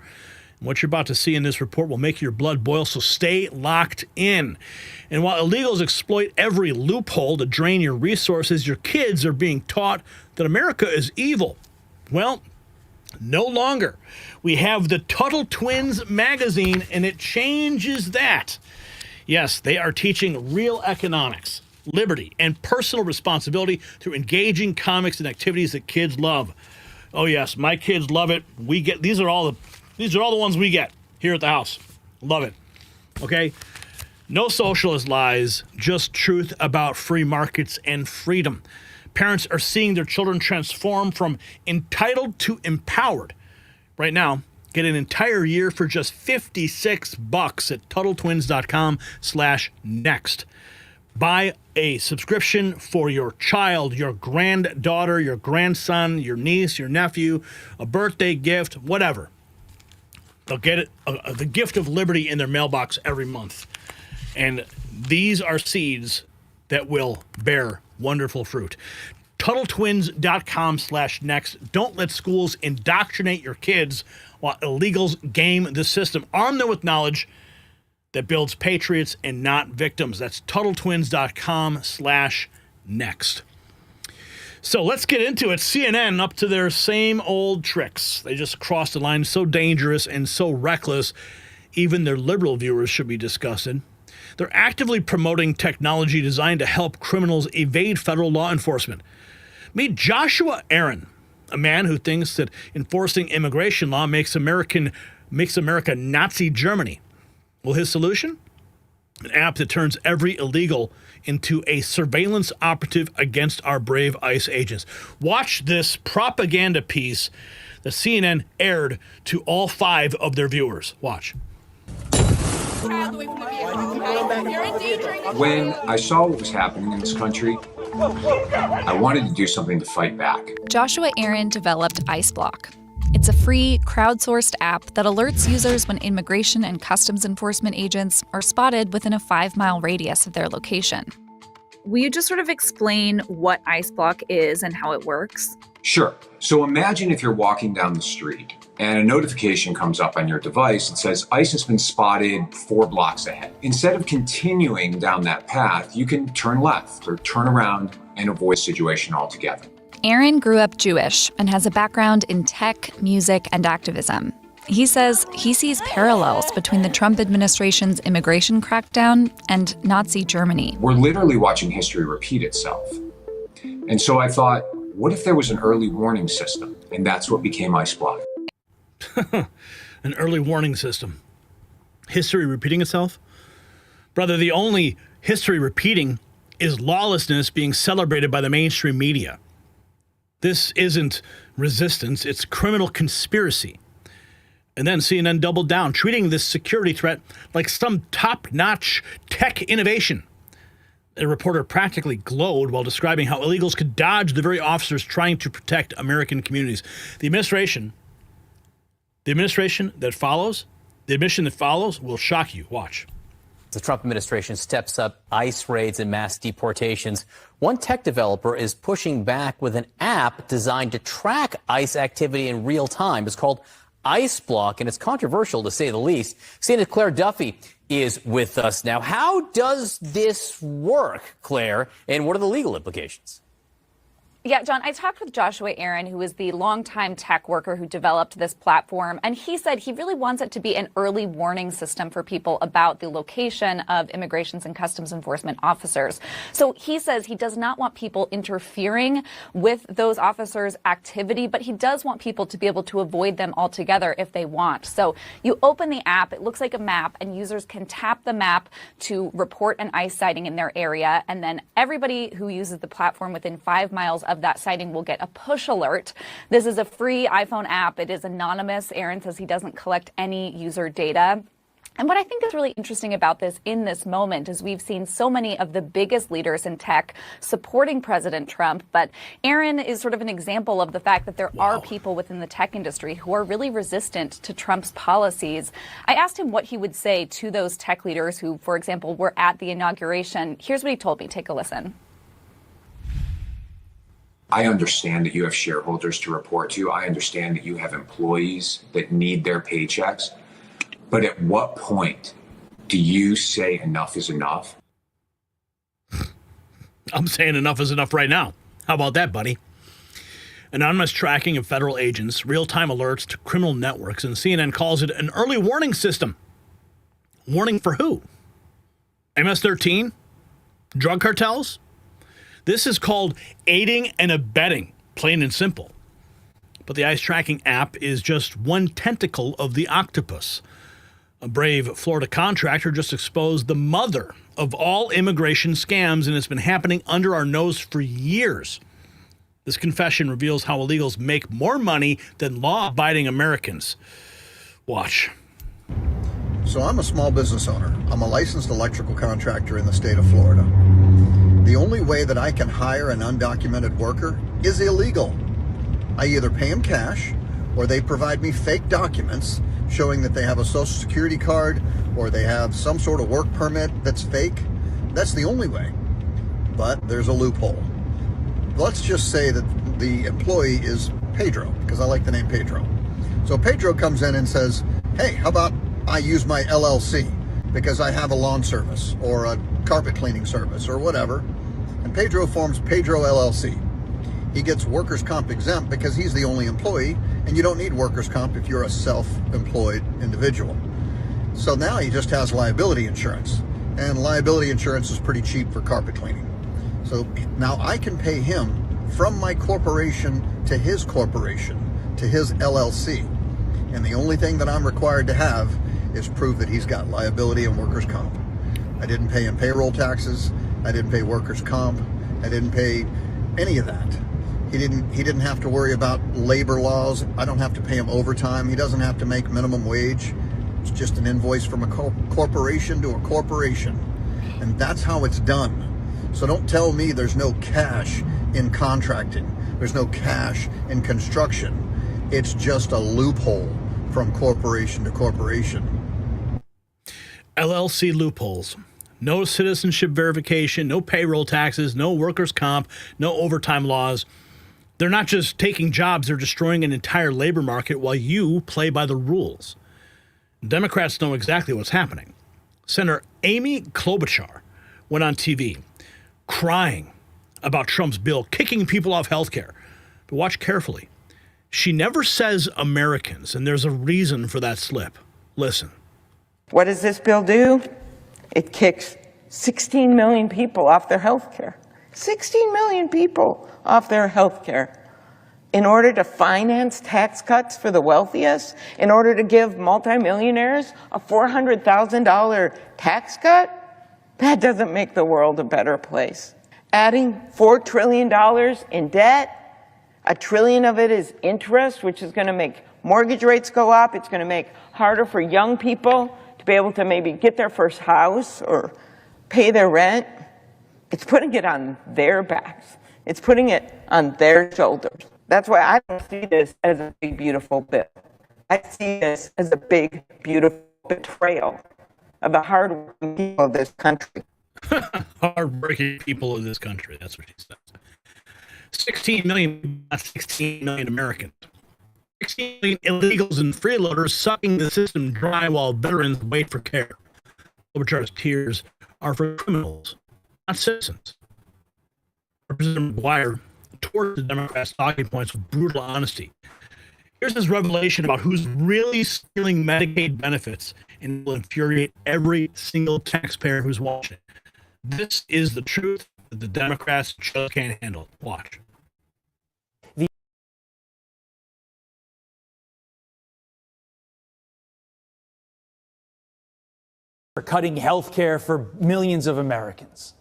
And what you're about to see in this report will make your blood boil, so stay locked in. And while illegals exploit every loophole to drain your resources, your kids are being taught that America is evil. Well, no longer. We have the Tuttle Twins magazine, and it changes that. Yes, they are teaching real economics, liberty, and personal responsibility through engaging comics and activities that kids love. Oh yes, my kids love it. These are all the ones we get here at the house. Love it. Okay? No socialist lies, just truth about free markets and freedom. Parents are seeing their children transform from entitled to empowered. Right now, get an entire year for just $56 at TuttleTwins.com/next. Buy a subscription for your child, your granddaughter, your grandson, your niece, your nephew, a birthday gift, whatever. They'll get the gift of liberty in their mailbox every month. And these are seeds that will bear wonderful fruit. TuttleTwins.com/next. Don't let schools indoctrinate your kids while illegals game the system. Arm them with knowledge that builds patriots and not victims. That's TuttleTwins.com/next. So let's get into it. CNN up to their same old tricks. They just crossed the line, so dangerous and so reckless, even their liberal viewers should be disgusted. They're actively promoting technology designed to help criminals evade federal law enforcement. Meet Joshua Aaron, a man who thinks that enforcing immigration law makes America Nazi Germany. Well, his solution? An app that turns every illegal into a surveillance operative against our brave ICE agents. Watch this propaganda piece that CNN aired to all 5 of their viewers. Watch. When I saw what was happening in this country, I wanted to do something to fight back. Joshua Aaron developed ICE Block. It's a free, crowdsourced app that alerts users when immigration and customs enforcement agents are spotted within a 5-mile radius of their location. Will you just sort of explain what ICE Block is and how it works? Sure. So imagine if you're walking down the street and a notification comes up on your device that says ICE has been spotted 4 blocks ahead. Instead of continuing down that path, you can turn left or turn around and avoid the situation altogether. Aaron grew up Jewish and has a background in tech, music, and activism. He says he sees parallels between the Trump administration's immigration crackdown and Nazi Germany. We're literally watching history repeat itself. And so I thought, what if there was an early warning system? And that's what became ICE Block. An early warning system. History repeating itself? Brother, the only history repeating is lawlessness being celebrated by the mainstream media. This isn't resistance, it's criminal conspiracy. And then CNN doubled down, treating this security threat like some top-notch tech innovation. A reporter practically glowed while describing how illegals could dodge the very officers trying to protect American communities. The admission that follows will shock you. Watch. The Trump administration steps up ICE raids and mass deportations. One tech developer is pushing back with an app designed to track ICE activity in real time. It's called ICE Block, and it's controversial to say the least. CNN's Claire Duffy is with us now. How does this work, Claire, and what are the legal implications? Yeah, John, I talked with Joshua Aaron, who is the longtime tech worker who developed this platform, and he said he really wants it to be an early warning system for people about the location of immigrations and customs enforcement officers. So he says he does not want people interfering with those officers' activity, but he does want people to be able to avoid them altogether if they want. So you open the app, it looks like a map, and users can tap the map to report an ICE sighting in their area, and then everybody who uses the platform within 5 miles of that sighting will get a push alert. This is a free iPhone app. It is anonymous. Aaron says he doesn't collect any user data. And what I think is really interesting about this in this moment is we've seen so many of the biggest leaders in tech supporting President Trump, but Aaron is sort of an example of the fact that there are people within the tech industry who are really resistant to Trump's policies. I asked him what he would say to those tech leaders who, for example, were at the inauguration. Here's what he told me. Take a listen. I understand that you have shareholders to report to. I understand that you have employees that need their paychecks. But at what point do you say enough is enough? I'm saying enough is enough right now. How about that, buddy? Anonymous tracking of federal agents, real-time alerts to criminal networks, and CNN calls it an early warning system. Warning for who? MS-13? Drug cartels? This is called aiding and abetting, plain and simple. But the ICE tracking app is just one tentacle of the octopus. A brave Florida contractor just exposed the mother of all immigration scams, and it's been happening under our nose for years. This confession reveals how illegals make more money than law-abiding Americans. Watch. So I'm a small business owner. I'm a licensed electrical contractor in the state of Florida. The only way that I can hire an undocumented worker is illegal. I either pay them cash or they provide me fake documents showing that they have a social security card or they have some sort of work permit that's fake. That's the only way. But there's a loophole. Let's just say that the employee is Pedro, because I like the name Pedro. So Pedro comes in and says, hey, how about I use my LLC because I have a lawn service or a carpet cleaning service or whatever. And Pedro forms Pedro LLC. He gets workers' comp exempt because he's the only employee, and you don't need workers' comp if you're a self-employed individual. So now he just has liability insurance. and liability insurance is pretty cheap for carpet cleaning. So now I can pay him from my corporation to his LLC. And the only thing that I'm required to have is prove that he's got liability and workers' comp. I didn't pay him payroll taxes. I didn't pay workers' comp. I didn't pay any of that. He didn't have to worry about labor laws. I don't have to pay him overtime. He doesn't have to make minimum wage. It's just an invoice from a corporation to a corporation. And that's how it's done. So don't tell me there's no cash in contracting. There's no cash in construction. It's just a loophole from corporation to corporation. LLC loopholes. No citizenship verification, no payroll taxes, no workers' comp, no overtime laws. They're not just taking jobs, they're destroying an entire labor market while you play by the rules. Democrats know exactly what's happening. Senator Amy Klobuchar went on TV crying about Trump's bill kicking people off health care. But watch carefully. She never says Americans, and there's a reason for that slip. Listen. What does this bill do? It kicks 16 million people off their health care. 16 million people off their health care. In order to finance tax cuts for the wealthiest, in order to give multimillionaires a $400,000 tax cut, that doesn't make the world a better place. Adding $4 trillion in debt, $1 trillion of it is interest, which is going to make mortgage rates go up. It's going to make harder for young people to be able to maybe get their first house or pay their rent. It's putting it on their backs. It's putting it on their shoulders. That's why I don't see this as a big, beautiful bill. I see this as a big, beautiful betrayal of the hard-working people of this country. Hard-working people of this country, that's what she says. 16 million, not 16 million Americans. 16 million illegals and freeloaders sucking the system dry while veterans wait for care. Klobuchar's tears are for criminals, not citizens. Representative McGuire towards the Democrats' talking points with brutal honesty. Here's his revelation about who's really stealing Medicaid benefits, and it will infuriate every single taxpayer who's watching. This is the truth that the Democrats just can't handle. Watch. For cutting health care for millions of Americans.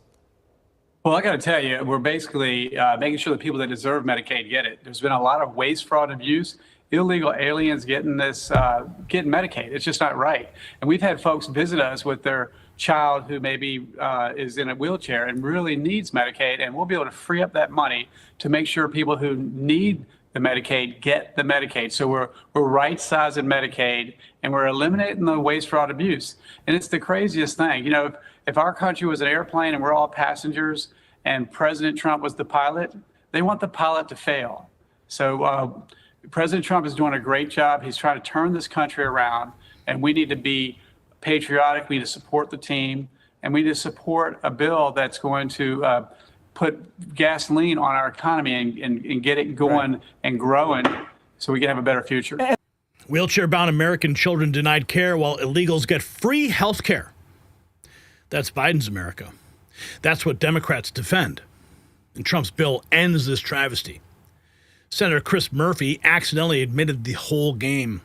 Well, I got to tell you, we're basically making sure that people that deserve Medicaid get it. There's been a lot of waste, fraud, abuse, illegal aliens getting Medicaid. It's just not right. And we've had folks visit us with their child who maybe is in a wheelchair and really needs Medicaid, and we'll be able to free up that money to make sure people who need the Medicaid get the Medicaid. So we're right-sizing Medicaid, and we're eliminating the waste, fraud, abuse. And it's the craziest thing. You know, if our country was an airplane and we're all passengers and President Trump was the pilot, they want the pilot to fail. So President Trump is doing a great job. He's trying to turn this country around, and we need to be patriotic. We need to support the team, and we need to support a bill that's going to put gasoline on our economy and get it going and growing so we can have a better future. Wheelchair-bound American children denied care while illegals get free health care. That's Biden's America. That's what Democrats defend. And Trump's bill ends this travesty. Senator Chris Murphy accidentally admitted the whole game.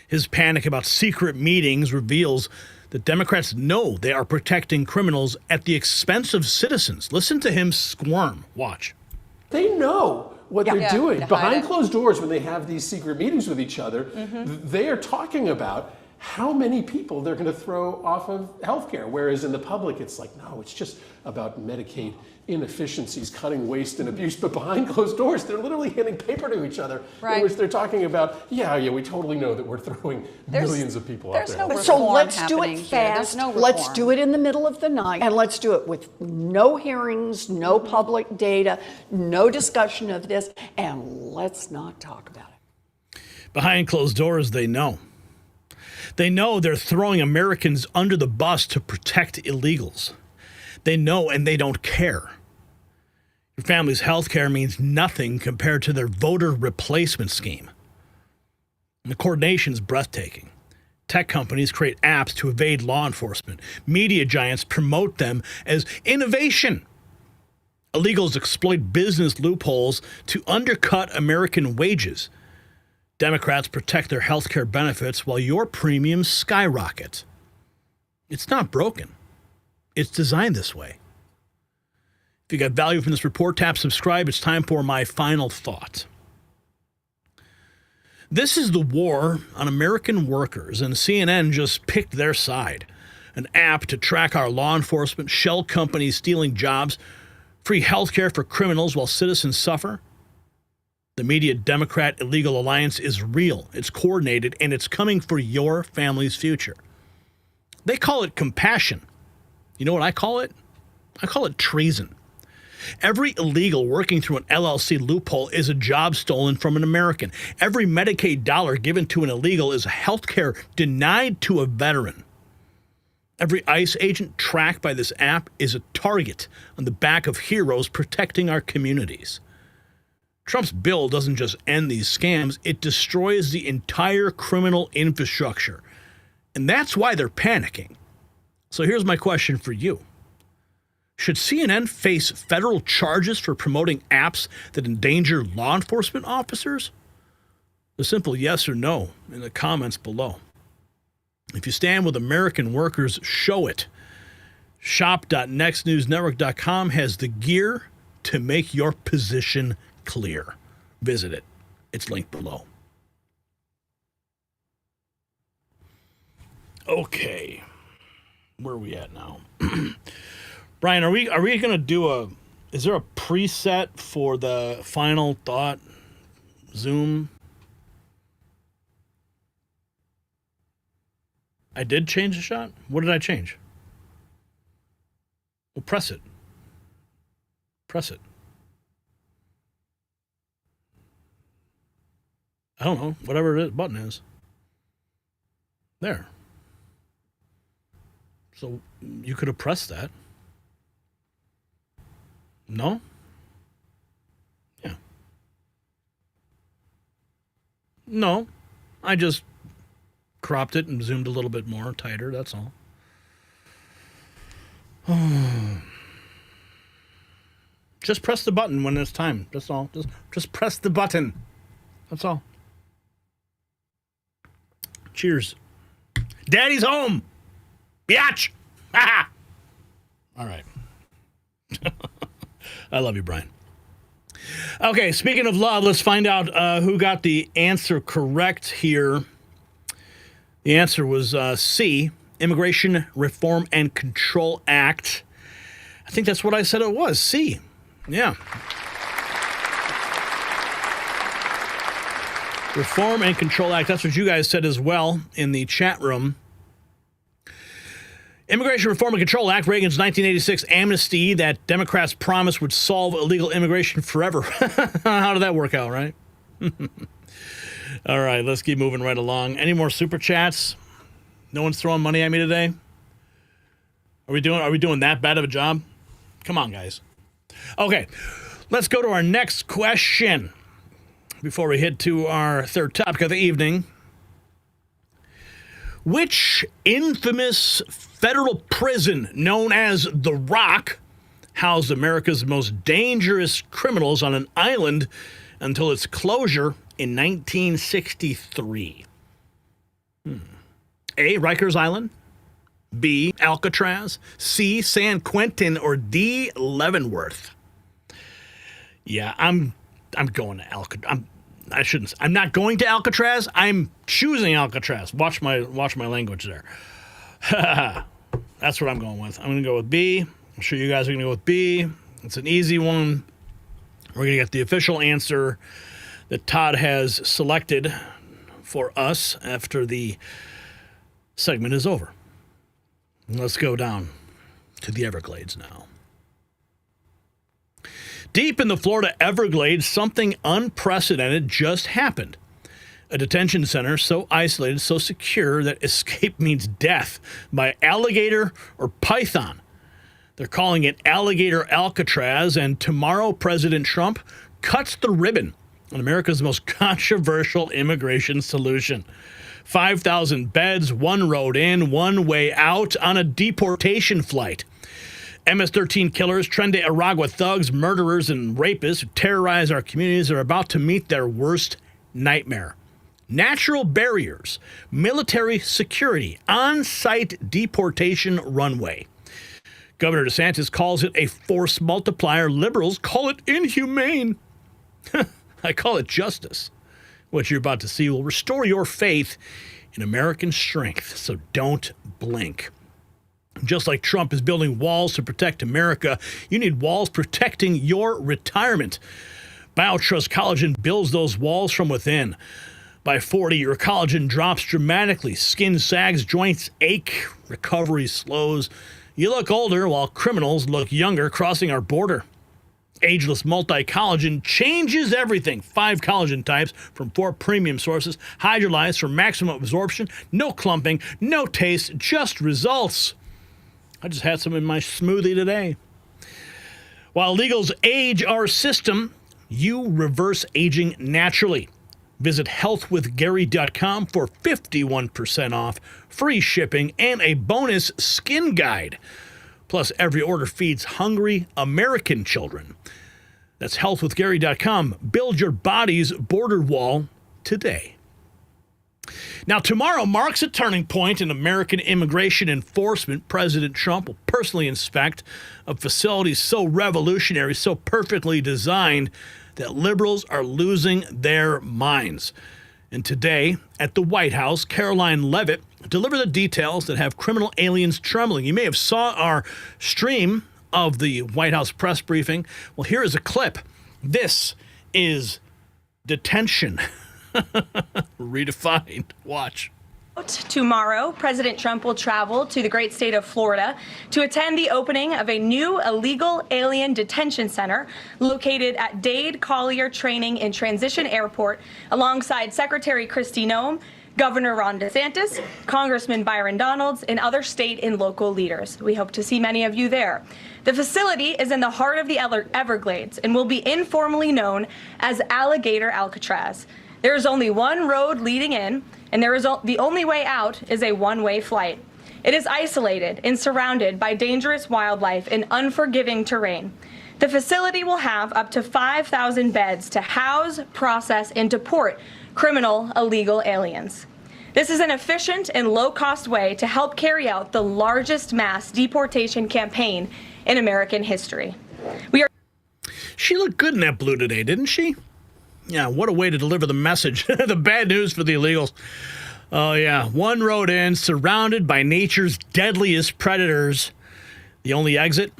His panic about secret meetings reveals that Democrats know they are protecting criminals at the expense of citizens. Listen to him squirm. Watch. They know what they're doing. Behind closed doors, when they have these secret meetings with each other, they are talking about how many people they're going to throw off of healthcare. Whereas in the public, it's like, no, it's just about Medicaid inefficiencies, cutting waste and abuse. But behind closed doors, they're literally handing paper to each other, in which they're talking about, yeah, we totally know that we're throwing millions of people out there. So let's do it fast. Let's do it in the middle of the night, and let's do it with no hearings, no public data, no discussion of this, and let's not talk about it. Behind closed doors, they know. They know they're throwing Americans under the bus to protect illegals. They know, and they don't care. Your family's health care means nothing compared to their voter replacement scheme. And the coordination is breathtaking. Tech companies create apps to evade law enforcement. Media giants promote them as innovation. Illegals exploit business loopholes to undercut American wages. Democrats protect their health care benefits while your premiums skyrocket. It's not broken. It's designed this way. If you got value from this report, tap subscribe. It's time for my final thought. This is the war on American workers, and CNN just picked their side. An app to track our law enforcement, shell companies stealing jobs, free health care for criminals while citizens suffer. The media Democrat illegal alliance is real, it's coordinated, and it's coming for your family's future. They call it compassion. You know what I call it? I call it treason. Every illegal working through an LLC loophole is a job stolen from an American. Every Medicaid dollar given to an illegal is health care denied to a veteran. Every ICE agent tracked by this app is a target on the back of heroes protecting our communities. Trump's bill doesn't just end these scams, it destroys the entire criminal infrastructure. And that's why they're panicking. So here's my question for you. Should CNN face federal charges for promoting apps that endanger law enforcement officers? A simple yes or no in the comments below. If you stand with American workers, show it. Shop.nextnewsnetwork.com has the gear to make your position clear. Visit it. It's linked below. Okay. Where are we at now? Brian, are we going to do is there a preset for the final thought Zoom? I did change the shot? What did I change? Well, press it. Press it. I don't know. Whatever the button is. There. So you could have pressed that. No? Yeah. No. I just cropped it and zoomed a little bit more tighter, that's all. Just press the button when it's time. That's all. Just press the button. That's all. Cheers. Daddy's home. Biatch. Ha! All right. I love you, Brian. Okay, speaking of love, let's find out who got the answer correct here. The answer was C, Immigration Reform and Control Act. I think that's what I said it was, C. Yeah. Reform and Control Act. That's what you guys said as well in the chat room. Immigration Reform and Control Act, Reagan's 1986 amnesty that Democrats promised would solve illegal immigration forever. How did that work out, right? All right, let's keep moving right along. Any more super chats? No one's throwing money at me today? Are we doing that bad of a job? Come on, guys. Okay, let's go to our next question before we head to our third topic of the evening. Which infamous federal prison known as The Rock housed America's most dangerous criminals on an island until its closure in 1963? A, Rikers Island, B, Alcatraz, C, San Quentin, or D, Leavenworth? Yeah, I'm going to Alcatraz. I'm not going to Alcatraz. I'm choosing Alcatraz. Watch my language there. That's what I'm going with. I'm going to go with B. I'm sure you guys are going to go with B. It's an easy one. We're going to get the official answer that Todd has selected for us after the segment is over. Let's go down to the Everglades now. Deep in the Florida Everglades, something unprecedented just happened. A detention center so isolated, so secure that escape means death by alligator or python. They're calling it Alligator Alcatraz, and tomorrow President Trump cuts the ribbon on America's most controversial immigration solution. 5,000 beds, one road in, one way out on a deportation flight. MS-13 killers, Tren de Aragua thugs, murderers, and rapists who terrorize our communities are about to meet their worst nightmare. Natural barriers, military security, on-site deportation runway. Governor DeSantis calls it a force multiplier. Liberals call it inhumane. I call it justice. What you're about to see will restore your faith in American strength, so don't blink. Just like Trump is building walls to protect America, you need walls protecting your retirement. BioTrust Collagen builds those walls from within. By 40, your collagen drops dramatically. Skin sags, joints ache, recovery slows. You look older while criminals look younger crossing our border. Ageless multi-collagen changes everything. 5 collagen types from 4 premium sources, hydrolyzed for maximum absorption, no clumping, no taste, just results. I just had some in my smoothie today. While illegals age our system, you reverse aging naturally. Visit healthwithgary.com for 51% off, free shipping, and a bonus skin guide. Plus, every order feeds hungry American children. That's healthwithgary.com. Build your body's border wall today. Now, tomorrow marks a turning point in American immigration enforcement. President Trump will personally inspect a facility so revolutionary, so perfectly designed, that liberals are losing their minds. And today, at the White House, Caroline Leavitt delivered the details that have criminal aliens trembling. You may have saw our stream of the White House press briefing. Well, here is a clip. This is detention. Redefined. Watch. Tomorrow, President Trump will travel to the great state of Florida to attend the opening of a new illegal alien detention center located at Dade Collier Training and Transition Airport alongside Secretary Kristi Noem, Governor Ron DeSantis, Congressman Byron Donalds, and other state and local leaders. We hope to see many of you there. The facility is in the heart of the Everglades and will be informally known as Alligator Alcatraz. There is only one road leading in, and the only way out is a one-way flight. It is isolated and surrounded by dangerous wildlife and unforgiving terrain. The facility will have up to 5,000 beds to house, process, and deport criminal illegal aliens. This is an efficient and low-cost way to help carry out the largest mass deportation campaign in American history. She looked good in that blue today, didn't she? Yeah, what a way to deliver the message. The bad news for the illegals. Oh, yeah. One road in, surrounded by nature's deadliest predators. The only exit?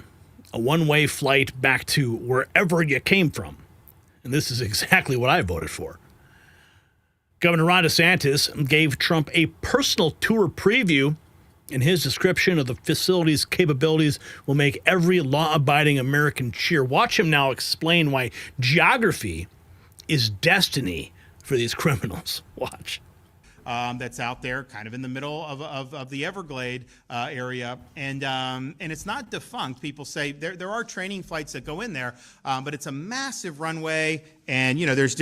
A one-way flight back to wherever you came from. And this is exactly what I voted for. Governor Ron DeSantis gave Trump a personal tour preview, and his description of the facility's capabilities will make every law-abiding American cheer. Watch him now explain why geography is destiny for these criminals. Watch. That's out there kind of in the middle of the Everglade area. And it's not defunct. People say there are training flights that go in there, but it's a massive runway. And, you know, there's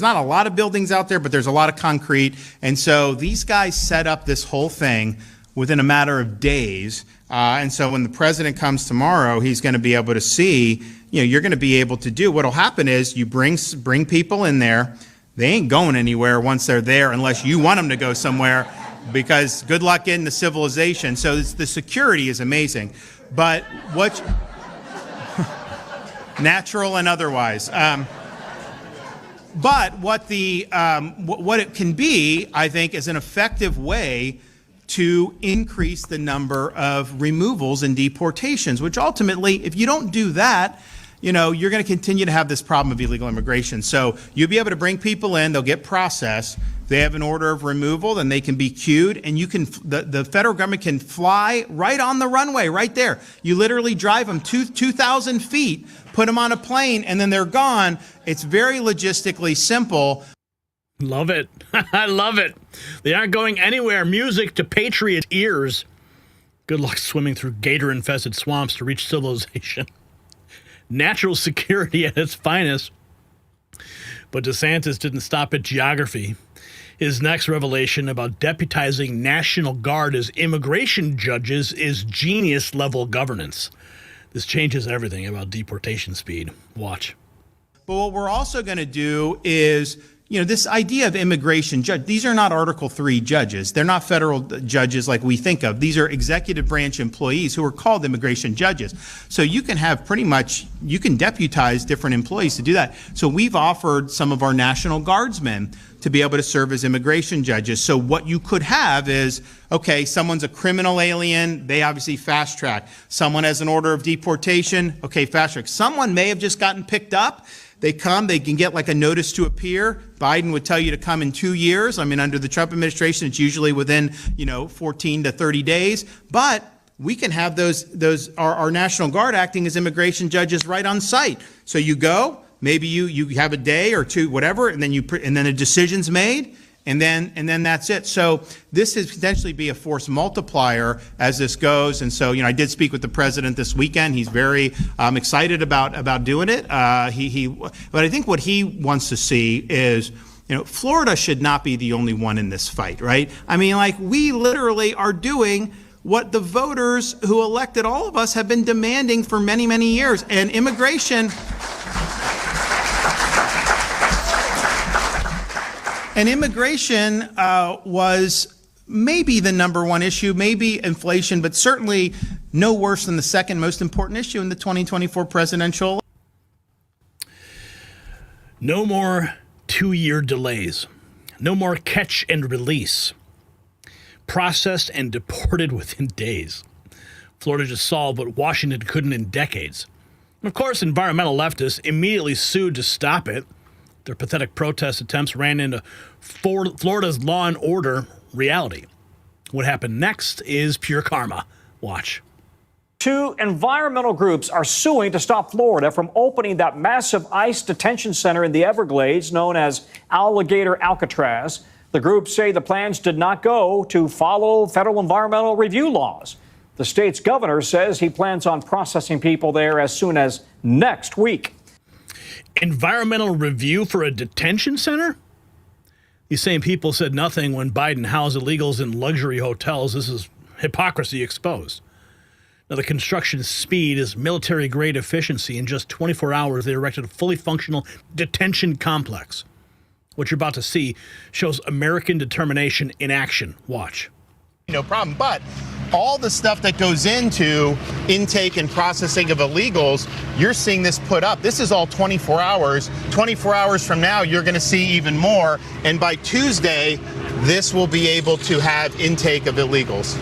not a lot of buildings out there, but there's a lot of concrete. And so these guys set up this whole thing within a matter of days. And so when the president comes tomorrow, he's going to be able to see, you know, you're going to be able to do. What'll happen is you bring people in there. They ain't going anywhere once they're there unless you want them to go somewhere, because good luck getting the civilization. So the security is amazing. But what natural and otherwise. But what it can be, I think, is an effective way to increase the number of removals and deportations, which ultimately, if you don't do that, you know, you're going to continue to have this problem of illegal immigration. So you'll be able to bring people in, they'll get processed, they have an order of removal, then they can be queued, and you can, the federal government can fly right on the runway, right there. You literally drive them 2,000 feet, put them on a plane, and then they're gone. It's very logistically simple. Love it. I love it. They aren't going anywhere. Music to patriot ears. Good luck swimming through gator-infested swamps to reach civilization. Natural security at its finest. But DeSantis didn't stop at geography. His next revelation about deputizing National Guard as immigration judges is genius-level governance. This changes everything about deportation speed. Watch. But what we're also going to do is, this idea of immigration judge, these are not Article 3 judges. They're not federal judges like we think of. These are executive branch employees who are called immigration judges. So you can have you can deputize different employees to do that. So we've offered some of our National Guardsmen to be able to serve as immigration judges. So what you could have is, okay, someone's a criminal alien, they obviously fast track. Someone has an order of deportation, okay, fast track. Someone may have just gotten picked up. They come, they can get like a notice to appear. Biden would tell you to come in 2 years. I mean, under the Trump administration, it's usually within, 14 to 30 days. But we can have our National Guard acting as immigration judges right on site. So you go, maybe you have a day or two, whatever, and then a decision's made. And then that's it. So this is potentially be a force multiplier as this goes. And so, I did speak with the president this weekend. He's very excited about doing it. But I think what he wants to see is, Florida should not be the only one in this fight, right? I mean, we literally are doing what the voters who elected all of us have been demanding for many, many years. And immigration was maybe the number one issue, maybe inflation, but certainly no worse than the second most important issue in the 2024 presidential. No more 2-year delays. No more catch and release. Processed and deported within days. Florida just solved what Washington couldn't in decades. And of course, environmental leftists immediately sued to stop it. Their pathetic protest attempts ran into Florida's law and order reality. What happened next is pure karma. Watch. 2 environmental groups are suing to stop Florida from opening that massive ICE detention center in the Everglades known as Alligator Alcatraz. The groups say the plans did not go to follow federal environmental review laws. The state's governor says he plans on processing people there as soon as next week. Environmental review for a detention center? These same people said nothing when Biden housed illegals in luxury hotels. This is hypocrisy exposed. Now, the construction speed is military-grade efficiency. In just 24 hours, they erected a fully functional detention complex. What you're about to see shows American determination in action. Watch. No problem, but all the stuff that goes into intake and processing of illegals, you're seeing this put up. This is all 24 hours. 24 hours from now, you're going to see even more. And by Tuesday, this will be able to have intake of illegals.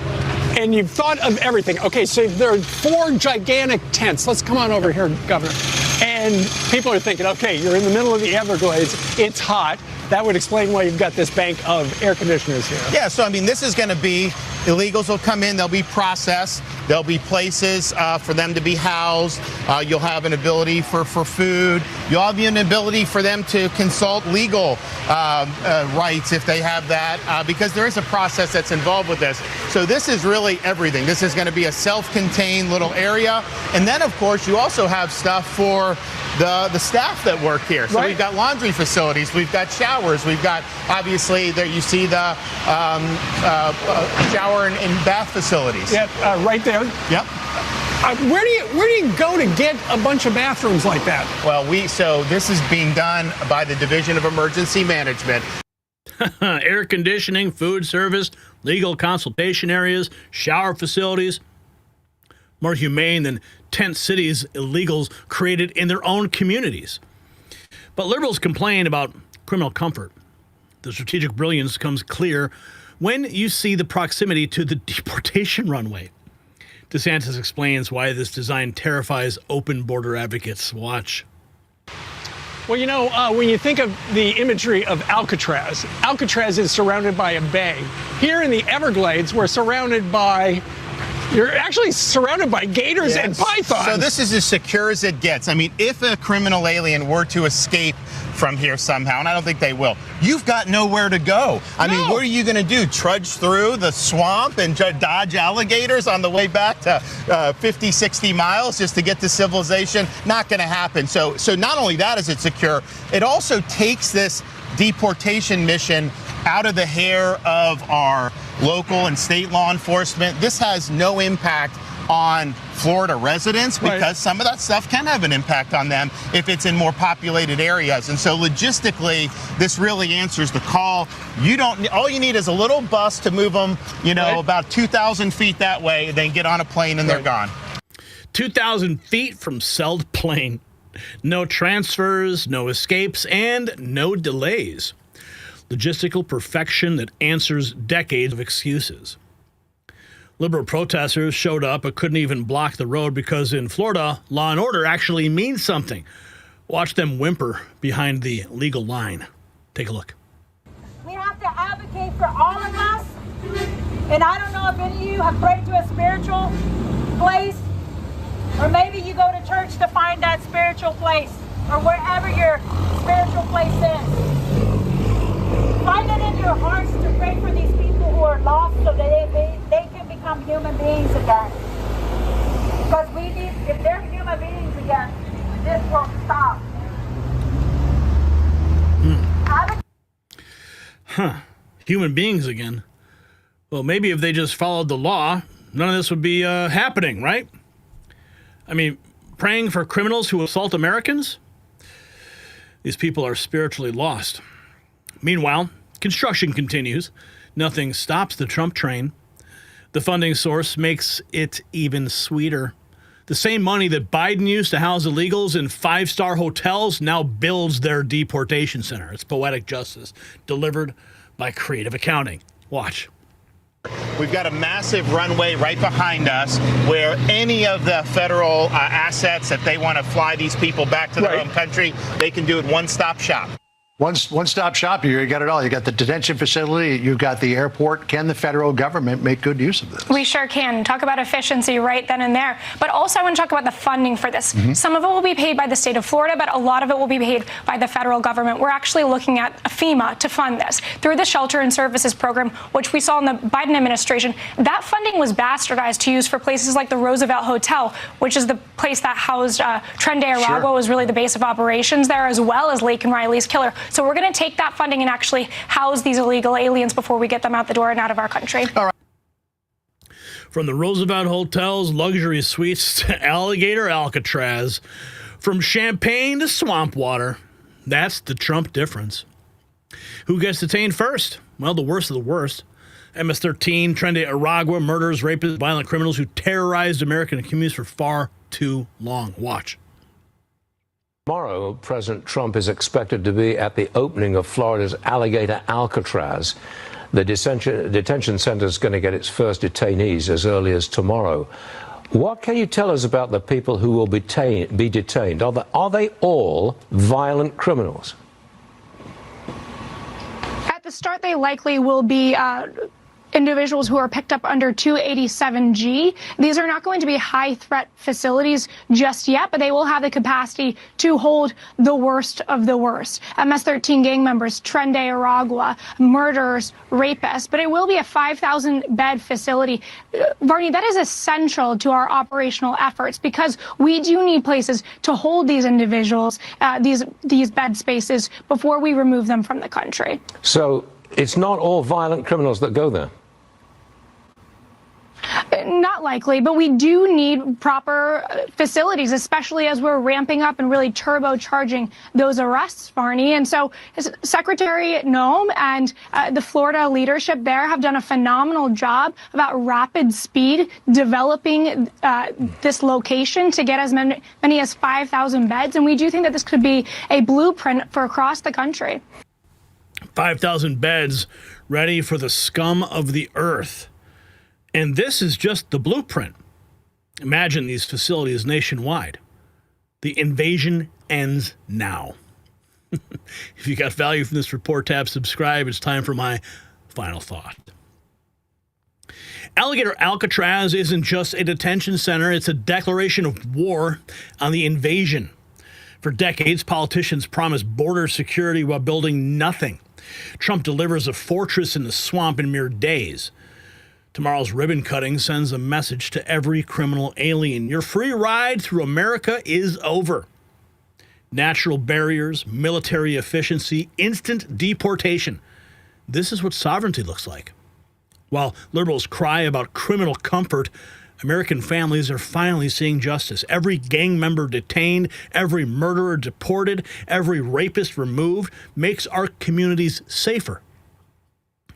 And you've thought of everything. Okay, so there are 4 gigantic tents. Let's come on over here, Governor. And people are thinking, okay, you're in the middle of the Everglades. It's hot. That would explain why you've got this bank of air conditioners here. Yeah, so I mean, this is going to be, illegals will come in, they'll be processed, there'll be places for them to be housed, you'll have an ability for food, you'll have an ability for them to consult legal rights if they have that, because there is a process that's involved with this. So this is really everything. This is going to be a self-contained little area. And then, of course, you also have stuff for the staff that work here. So we've got laundry facilities, we've got showers, we've got, obviously, there you see the shower and bath facilities. Yep, right there. Yep. Where do you go to get a bunch of bathrooms like that? Well, so this is being done by the Division of Emergency Management. Air conditioning, food service, legal consultation areas, shower facilities. More humane than tent cities illegals created in their own communities. But liberals complain about criminal comfort. The strategic brilliance comes clear when you see the proximity to the deportation runway. DeSantis explains why this design terrifies open border advocates. Watch. Well, when you think of the imagery of Alcatraz, Alcatraz is surrounded by a bay. Here in the Everglades, we're surrounded by You're actually surrounded by gators and pythons. So this is as secure as it gets. I mean, if a criminal alien were to escape from here somehow, and I don't think they will, you've got nowhere to go. I mean, what are you going to do? Trudge through the swamp and dodge alligators on the way back to 50, 60 miles just to get to civilization? Not going to happen. So not only that is it secure, it also takes this deportation mission out of the hair of our local and state law enforcement. This has no impact on Florida residents because some of that stuff can have an impact on them if it's in more populated areas. And so logistically, this really answers the call. All you need is a little bus to move them, about 2,000 feet that way, then get on a plane and they're gone. 2,000 feet from celled plane. No transfers, no escapes, and no delays. Logistical perfection that answers decades of excuses. Liberal protesters showed up but couldn't even block the road because in Florida, law and order actually means something. Watch them whimper behind the legal line. Take a look. We have to advocate for all of us. And I don't know if any of you have prayed to a spiritual place, or maybe you go to church to find that spiritual place, or wherever your spiritual place is. Find it in your hearts to pray for these people who are lost so that they can become human beings again. Because if they're human beings again, this won't stop. Human beings again. Well, maybe if they just followed the law, none of this would be happening, right? I mean, praying for criminals who assault Americans? These people are spiritually lost. Meanwhile, construction continues. Nothing stops the Trump train. The funding source makes it even sweeter. The same money that Biden used to house illegals in five-star hotels now builds their deportation center. It's poetic justice delivered by creative accounting. Watch. We've got a massive runway right behind us where any of the federal assets that they want to fly these people back to their home country, they can do it one-stop shop. One-stop shop, you got it all. You got the detention facility, you've got the airport. Can the federal government make good use of this? We sure can. Talk about efficiency right then and there. But also I want to talk about the funding for this. Some of it will be paid by the state of Florida, but a lot of it will be paid by the federal government. We're actually looking at FEMA to fund this through the Shelter and Services Program, which we saw in the Biden administration. That funding was bastardized to use for places like the Roosevelt Hotel, which is the place that housed Tren de Aragua, was really the base of operations there, as well as Laken Riley's killer. So we're going to take that funding and actually house these illegal aliens before we get them out the door and out of our country. All right. From the Roosevelt Hotel's luxury suites to Alligator Alcatraz, from champagne to swamp water, that's the Trump difference. Who gets detained first? Well, the worst of the worst. MS-13, Tren de Aragua, murderers, rapists, violent criminals who terrorized American communities for far too long. Watch. Tomorrow, President Trump is expected to be at the opening of Florida's Alligator Alcatraz. The detention center is going to get its first detainees as early as tomorrow. What can you tell us about the people who will be detained? Are they all violent criminals? At the start, they likely will be individuals who are picked up under 287G. These are not going to be high-threat facilities just yet, but they will have the capacity to hold the worst of the worst. MS-13 gang members, Tren de Aragua, murderers, rapists. But it will be a 5,000-bed facility. Barney, that is essential to our operational efforts because we do need places to hold these individuals, these bed spaces, before we remove them from the country. So it's not all violent criminals that go there? Not likely, but we do need proper facilities, especially as we're ramping up and really turbocharging those arrests, Barney. And so Secretary Noem and the Florida leadership there have done a phenomenal job about rapid speed developing this location to get as many as 5,000 beds. And we do think that this could be a blueprint for across the country. 5,000 beds ready for the scum of the earth. And this is just the blueprint. Imagine these facilities nationwide. The invasion ends now. If you got value from this report, tab subscribe. It's time for my final thought. Alligator Alcatraz isn't just a detention center, it's a declaration of war on the invasion. For decades, politicians promised border security while building nothing. Trump delivers a fortress in the swamp in mere days. Tomorrow's ribbon cutting sends a message to every criminal alien. Your free ride through America is over. Natural barriers, military efficiency, instant deportation. This is what sovereignty looks like. While liberals cry about criminal comfort, American families are finally seeing justice. Every gang member detained, every murderer deported, every rapist removed makes our communities safer.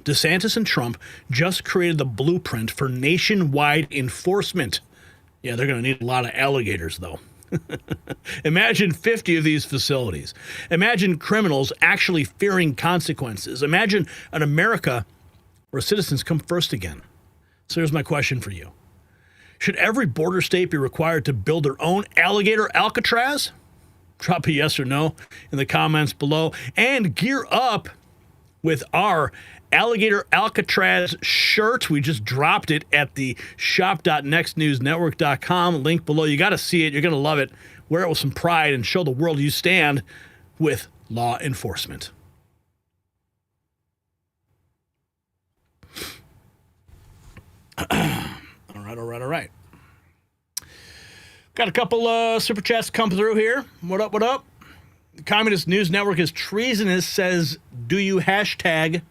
DeSantis and Trump just created the blueprint for nationwide enforcement. Yeah, they're going to need a lot of alligators, though. Imagine 50 of these facilities. Imagine criminals actually fearing consequences. Imagine an America where citizens come first again. So here's my question for you. Should every border state be required to build their own Alligator Alcatraz? Drop a yes or no in the comments below. And gear up with our Alligator Alcatraz shirt. We just dropped it at the shop.nextnewsnetwork.com. Link below. You got to see it. You're going to love it. Wear it with some pride and show the world you stand with law enforcement. All right. Got a couple super chats come through here. What up? The Communist News Network is treasonous, says, do you hashtag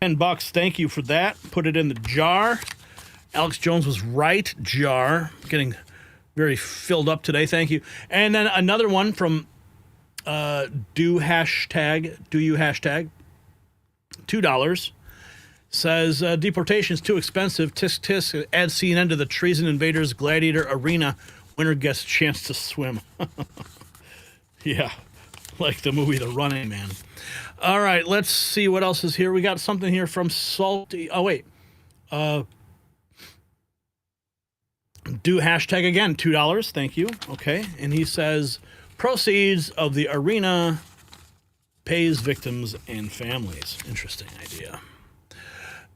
$10? Thank you for that. Put it in the jar. Alex Jones was right. Jar. Getting very filled up today. Thank you. And then another one from do you hashtag $2. Says, deportation is too expensive. Tisk tisk. Add CNN to the Treason Invaders Gladiator Arena. Winner gets a chance to swim. Yeah, like the movie The Running Man. All right, let's see what else is here. We got something here from Salty. Oh, wait. Do hashtag again, $2. Thank you. Okay, and he says, proceeds of the arena pays victims and families. Interesting idea.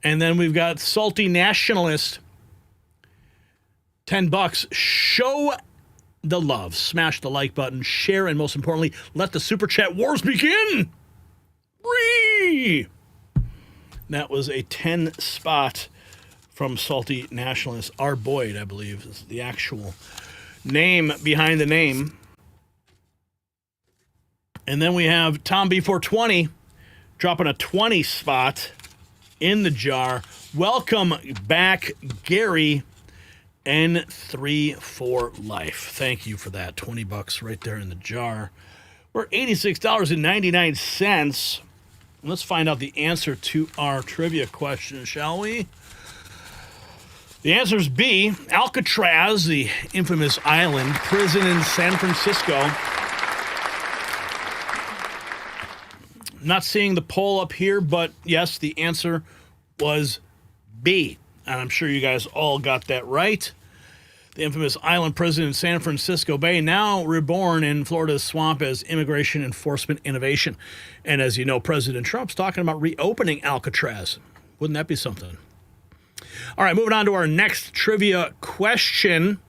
And then we've got Salty Nationalist, $10. Show the love. Smash the like button, share, and most importantly, let the Super Chat wars begin. Free! That was a 10 spot from Salty Nationalist. R. Boyd, I believe, is the actual name behind the name. And then we have Tom B420 dropping a 20 spot in the jar. Welcome back, Gary N3 for life. Thank you for that. $20 right there in the jar. We're $86.99. Let's find out the answer to our trivia question, shall we? The answer is B, Alcatraz, the infamous island prison in San Francisco. Not seeing the poll up here, but yes, the answer was B. And I'm sure you guys all got that right. The infamous island prison in San Francisco Bay, now reborn in Florida's swamp as immigration enforcement innovation. And as you know, President Trump's talking about reopening Alcatraz. Wouldn't that be something? All right, moving on to our next trivia question.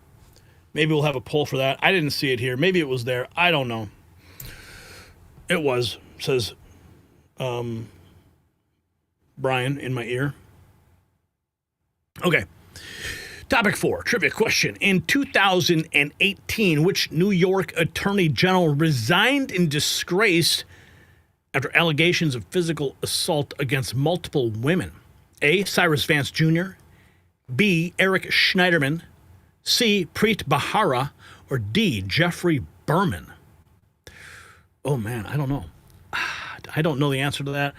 Maybe we'll have a poll for that. I didn't see it here. Maybe it was there. I don't know. It was. Says Brian in my ear. Okay. Topic 4, trivia question. In 2018, which New York Attorney General resigned in disgrace after allegations of physical assault against multiple women? A, Cyrus Vance Jr., B, Eric Schneiderman, C, Preet Bharara, or D, Jeffrey Berman? Oh, man, I don't know. I don't know the answer to that.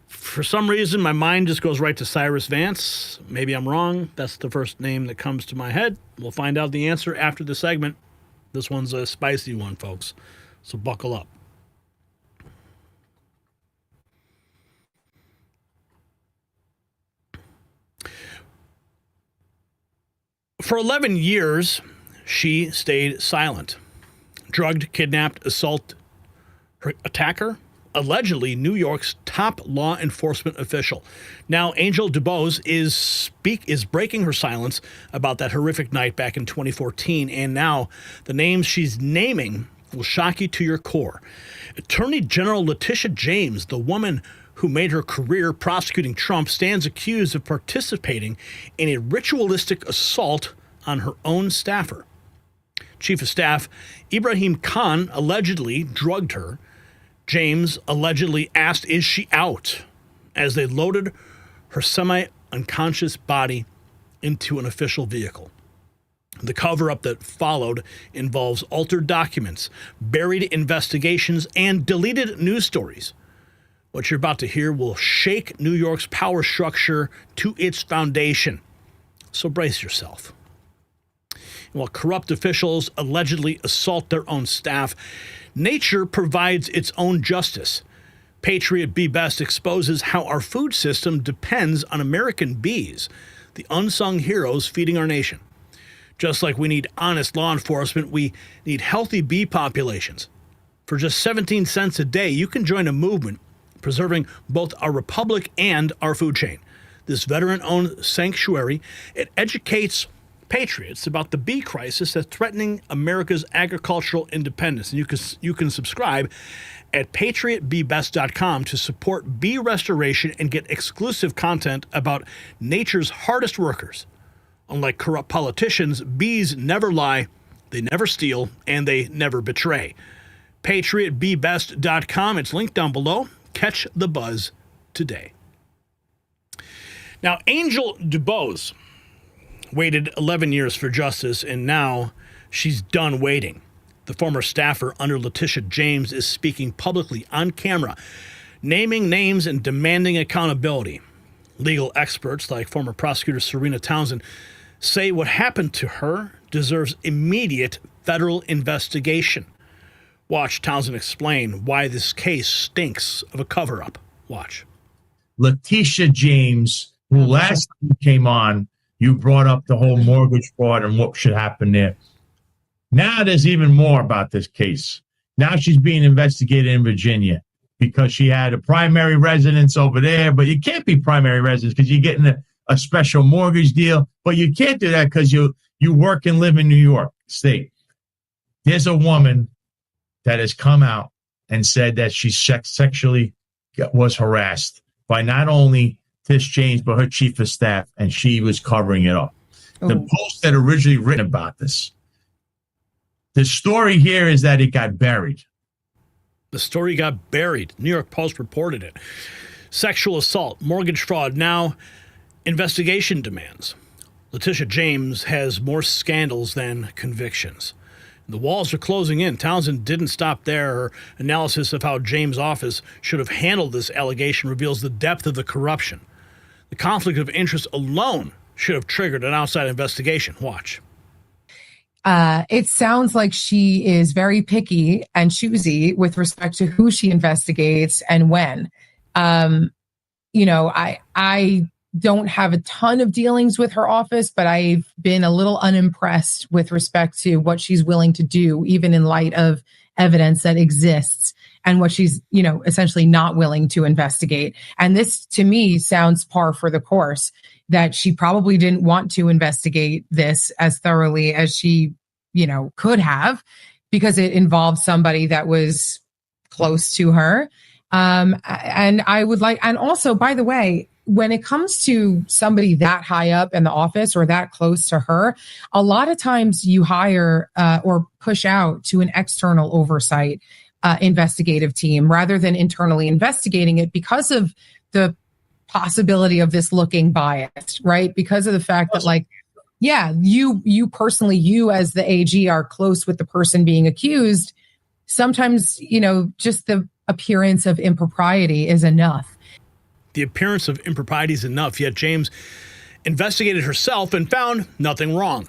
For some reason, my mind just goes right to Cyrus Vance. Maybe I'm wrong. That's the first name that comes to my head. We'll find out the answer after the segment. This one's a spicy one, folks. So buckle up. For 11 years, she stayed silent. Drugged, kidnapped, assault her attacker, allegedly New York's top law enforcement official. Now, Angel DuBose is breaking her silence about that horrific night back in 2014, and now the names she's naming will shock you to your core. Attorney General Letitia James, the woman who made her career prosecuting Trump, stands accused of participating in a ritualistic assault on her own staffer. Chief of Staff Ibrahim Khan allegedly drugged her. James allegedly asked, "Is she out?" as they loaded her semi-unconscious body into an official vehicle. The cover-up that followed involves altered documents, buried investigations, and deleted news stories. What you're about to hear will shake New York's power structure to its foundation. So brace yourself. While corrupt officials allegedly assault their own staff, nature provides its own justice. Patriot Bee Best exposes how our food system depends on American bees, the unsung heroes feeding our nation. Just like we need honest law enforcement, we need healthy bee populations. For just 17 cents a day, you can join a movement preserving both our republic and our food chain. This veteran-owned sanctuary, it educates patriots about the bee crisis that's threatening America's agricultural independence. And you can subscribe at patriotbeebest.com to support bee restoration and get exclusive content about nature's hardest workers. Unlike corrupt politicians, bees never lie, they never steal, and they never betray. patriotbeebest.com. It's linked down below. Catch the buzz today. Now, Angel DuBose waited 11 years for justice, and now she's done waiting. The former staffer under Letitia James is speaking publicly on camera, naming names and demanding accountability. Legal experts like former prosecutor Serena Townsend say what happened to her deserves immediate federal investigation. Watch Townsend explain why this case stinks of a cover-up. Watch. Letitia James, who last time came on, you brought up the whole mortgage fraud and what should happen there. Now there's even more about this case. Now she's being investigated in Virginia because she had a primary residence over there, but you can't be primary residence because you're getting a special mortgage deal, but you can't do that because you work and live in New York State. There's a woman that has come out and said that she sexually was harassed by not only Tish James, but her chief of staff, and she was covering it up. The Post had originally written about this. The story here is that it got buried. The story got buried. New York Post reported it. Sexual assault, mortgage fraud, now investigation demands. Letitia James has more scandals than convictions. The walls are closing in. Townsend didn't stop there. Her analysis of how James' office should have handled this allegation reveals the depth of the corruption. The conflict of interest alone should have triggered an outside investigation. Watch. It sounds like she is very picky and choosy with respect to who she investigates and when. I don't have a ton of dealings with her office, but I've been a little unimpressed with respect to what she's willing to do, even in light of evidence that exists and what she's, essentially not willing to investigate. And this, to me, sounds par for the course, that she probably didn't want to investigate this as thoroughly as she, could have, because it involved somebody that was close to her. And I would like, and also, by the way, when it comes to somebody that high up in the office or that close to her, a lot of times you hire or push out to an external oversight investigative team rather than internally investigating it because of the possibility of this looking biased, right? Because of the fact that, you personally, you as the AG are close with the person being accused. Sometimes, just the appearance of impropriety is enough. The appearance of impropriety is enough, yet James investigated herself and found nothing wrong.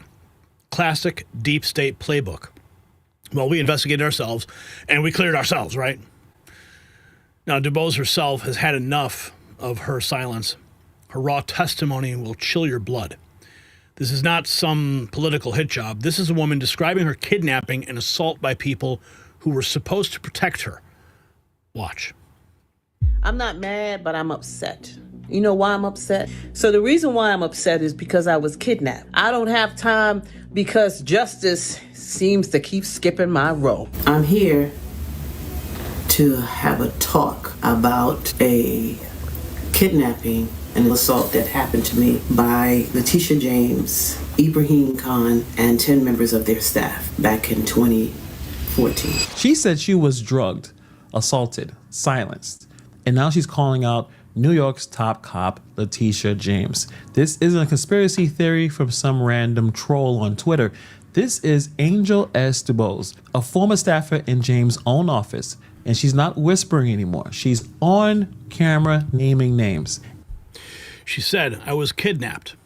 Classic deep state playbook. Well, we investigated ourselves and we cleared ourselves, right? Now, DuBose herself has had enough of her silence. Her raw testimony will chill your blood. This is not some political hit job. This is a woman describing her kidnapping and assault by people who were supposed to protect her. Watch. I'm not mad, but I'm upset. You know why I'm upset? So the reason why I'm upset is because I was kidnapped. I don't have time because justice seems to keep skipping my row. I'm here to have a talk about a kidnapping and assault that happened to me by Letitia James, Ibrahim Khan, and 10 members of their staff back in 2014. She said she was drugged, assaulted, silenced, and now she's calling out New York's top cop, Letitia James. This isn't a conspiracy theory from some random troll on Twitter. This is Angel S. DuBose, a former staffer in James' own office, and she's not whispering anymore. She's on camera naming names. She said, I was kidnapped.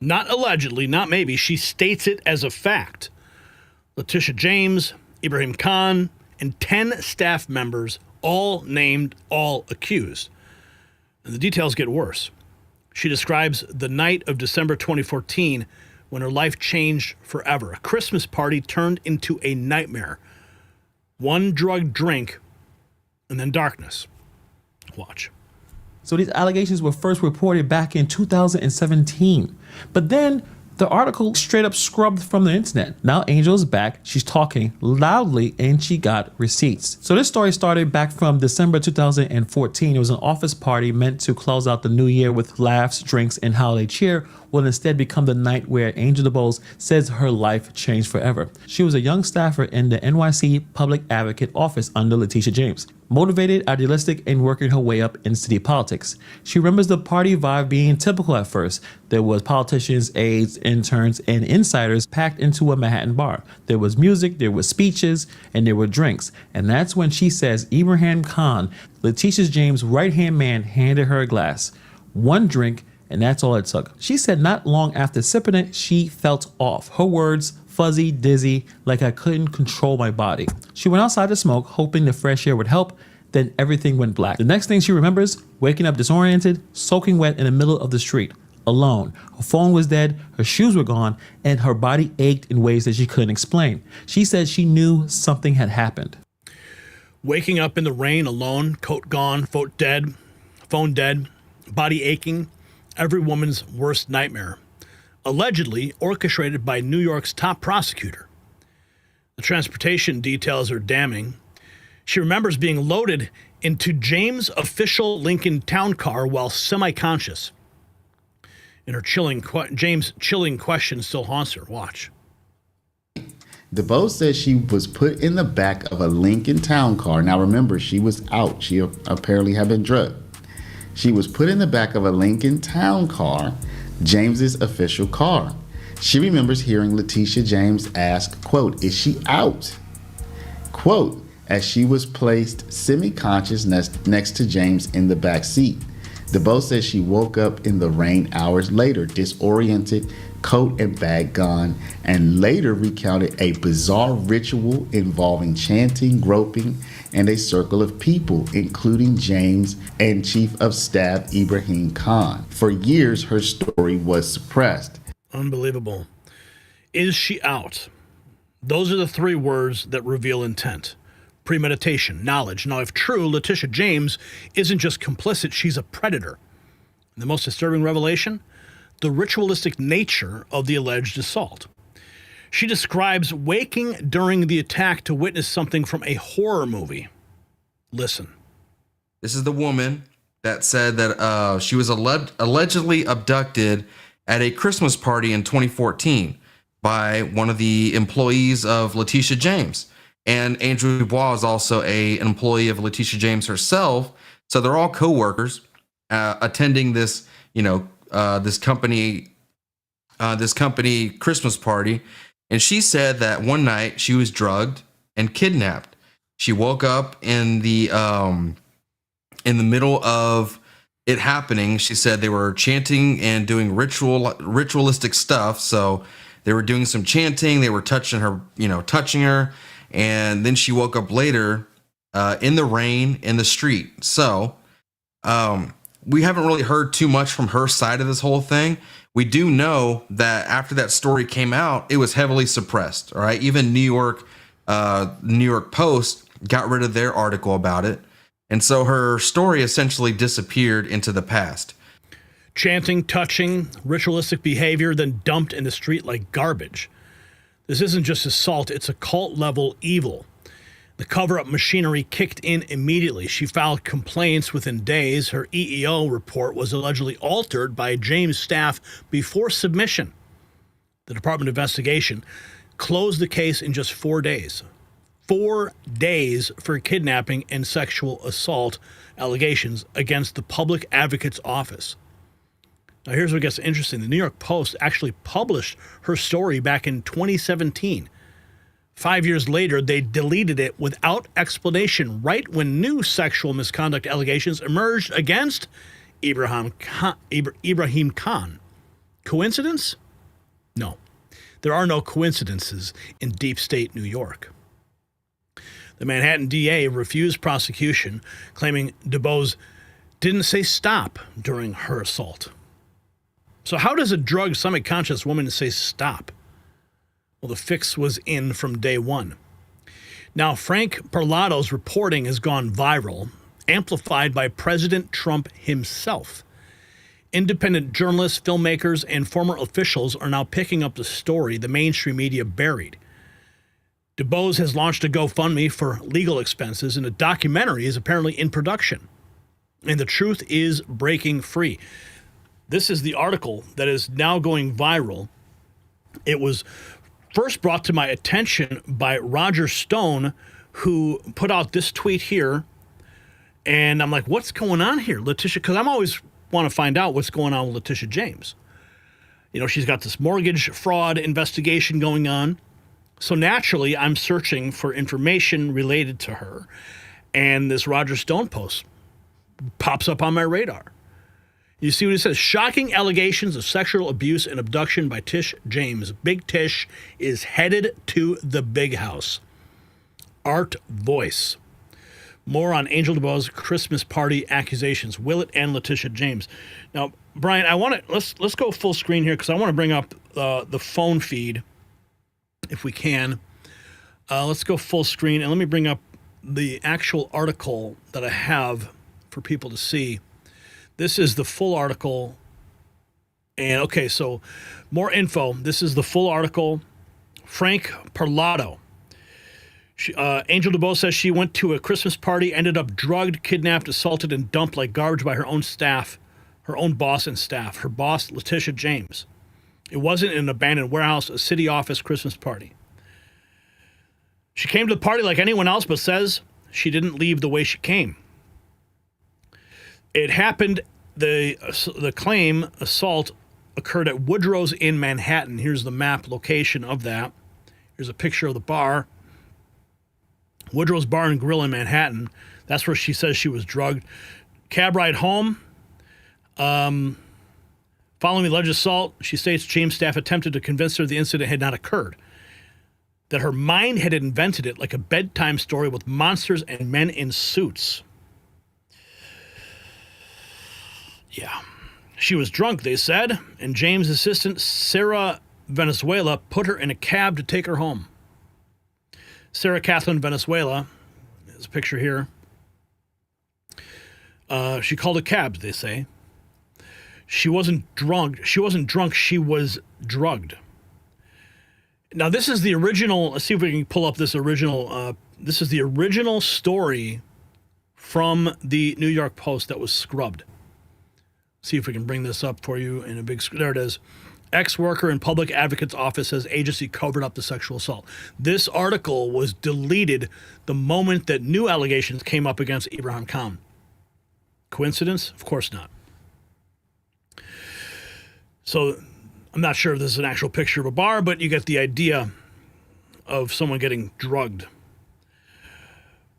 Not allegedly, not maybe. She states it as a fact. Letitia James, Ibrahim Khan, and 10 staff members, all named, all accused. And the details get worse. She describes the night of December 2014 when her life changed forever. A Christmas party turned into a nightmare. One drugged drink and then darkness. Watch. So these allegations were first reported back in 2017. But then the article straight up scrubbed from the internet. Now Angel's back, she's talking loudly, and she got receipts. So this story started back from December 2014. It was an office party meant to close out the new year with laughs, drinks, and holiday cheer, will instead become the night where Angel DuBose says her life changed forever. She was a young staffer in the NYC Public Advocate Office under Letitia James, motivated, idealistic, and working her way up in city politics. She remembers the party vibe being typical at first. There was politicians, aides, interns, and insiders packed into a Manhattan bar. There was music, there were speeches, and there were drinks. And that's when she says Ibrahim Khan, Letitia James' right-hand man, handed her a glass. One drink, and that's all it took. She said not long after sipping it, she felt off. Her words, fuzzy, dizzy, like I couldn't control my body. She went outside to smoke, hoping the fresh air would help. Then everything went black. The next thing she remembers, waking up disoriented, soaking wet in the middle of the street, alone. Her phone was dead, her shoes were gone, and her body ached in ways that she couldn't explain. She said she knew something had happened. Waking up in the rain alone, coat gone, phone dead, body aching, every woman's worst nightmare. Allegedly orchestrated by New York's top prosecutor. The transportation details are damning. She remembers being loaded into James' official Lincoln town car while semi-conscious. And her James' chilling question still haunts her. Watch. DuBose says she was put in the back of a Lincoln town car. Now remember, she was out. She apparently had been drugged. She was put in the back of a Lincoln town car, James's official car. She remembers hearing Letitia James ask, quote, is she out? Quote, as she was placed semi-conscious next to James in the back seat. DuBose says she woke up in the rain hours later, disoriented, coat and bag gone, and later recounted a bizarre ritual involving chanting, groping, and a circle of people, including James and Chief of Staff Ibrahim Khan. For years, her story was suppressed. Unbelievable. Is she out? Those are the three words that reveal intent. Premeditation, knowledge. Now, if true, Letitia James isn't just complicit, she's a predator. And the most disturbing revelation? The ritualistic nature of the alleged assault. She describes waking during the attack to witness something from a horror movie. Listen. This is the woman that said that she was allegedly abducted at a Christmas party in 2014 by one of the employees of Letitia James. And Andrew Dubois is also an employee of Letitia James herself. So they're all co-workers attending this, this company Christmas party. And she said that one night she was drugged and kidnapped. She woke up in the middle of it happening. She said they were chanting and doing ritualistic stuff. So they were doing some chanting. They were touching her. And then she woke up later in the rain in the street. So we haven't really heard too much from her side of this whole thing. We do know that after that story came out, it was heavily suppressed. All right. Even New York Post got rid of their article about it. And so her story essentially disappeared into the past. Chanting, touching, ritualistic behavior, then dumped in the street like garbage. This isn't just assault, it's a cult-level evil. The cover-up machinery kicked in immediately. She filed complaints within days. Her EEO report was allegedly altered by James' staff before submission. The Department of Investigation closed the case in just 4 days. 4 days for kidnapping and sexual assault allegations against the Public Advocate's Office. Now here's what gets interesting. The New York Post actually published her story back in 2017. 5 years later, they deleted it without explanation right when new sexual misconduct allegations emerged against Ibrahim Khan. Coincidence? No. There are no coincidences in deep state New York. The Manhattan DA refused prosecution, claiming DuBose didn't say stop during her assault. So how does a drugged, semi-conscious woman say stop? Well, the fix was in from day one. Now, Frank Parlato's reporting has gone viral, amplified by President Trump himself. Independent journalists, filmmakers, and former officials are now picking up the story the mainstream media buried. DuBose has launched a GoFundMe for legal expenses, and a documentary is apparently in production. And the truth is breaking free. This is the article that is now going viral. It was first brought to my attention by Roger Stone, who put out this tweet here. And I'm like, what's going on here, Letitia? Because I'm always want to find out what's going on with Letitia James. You know, she's got this mortgage fraud investigation going on. So naturally, I'm searching for information related to her. And this Roger Stone post pops up on my radar. You see what it says? Shocking allegations of sexual abuse and abduction by Tish James. Big Tish is headed to the big house. Art Voice. More on Angel DuBose Christmas party accusations. Willett and Letitia James. Now, Brian, I want to let's go full screen here because I want to bring up the phone feed if we can. Let's go full screen and let me bring up the actual article that I have for people to see. This is the full article. And okay, so more info. This is the full article. Frank Parlato. Angel DuBose says she went to a Christmas party, ended up drugged, kidnapped, assaulted, and dumped like garbage by her own staff, her own boss and staff. Her boss, Letitia James. It wasn't in an abandoned warehouse, a city office Christmas party. She came to the party like anyone else, but says she didn't leave the way she came. It happened, the claim assault occurred at Woodrow's in Manhattan. Here's the map location of that. Here's a picture of the bar. Woodrow's Bar and Grill in Manhattan. That's where she says she was drugged. Cab ride home. Following the alleged assault, she states James' staff attempted to convince her the incident had not occurred. That her mind had invented it like a bedtime story with monsters and men in suits. Yeah. She was drunk, they said, and James' assistant, Sarah Venezuela, put her in a cab to take her home. Sarah Kathleen Venezuela, there's a picture here. She called a cab, they say. She wasn't drunk. She was drugged. Now, this is the original. Let's see if we can pull up this original. This is the original story from the New York Post that was scrubbed. See if we can bring this up for you in a big screen. There it is. Ex-worker in public advocate's office says agency covered up the sexual assault. This article was deleted the moment that new allegations came up against Ibrahim Khan. Coincidence? Of course not. So I'm not sure if this is an actual picture of a bar, but you get the idea of someone getting drugged.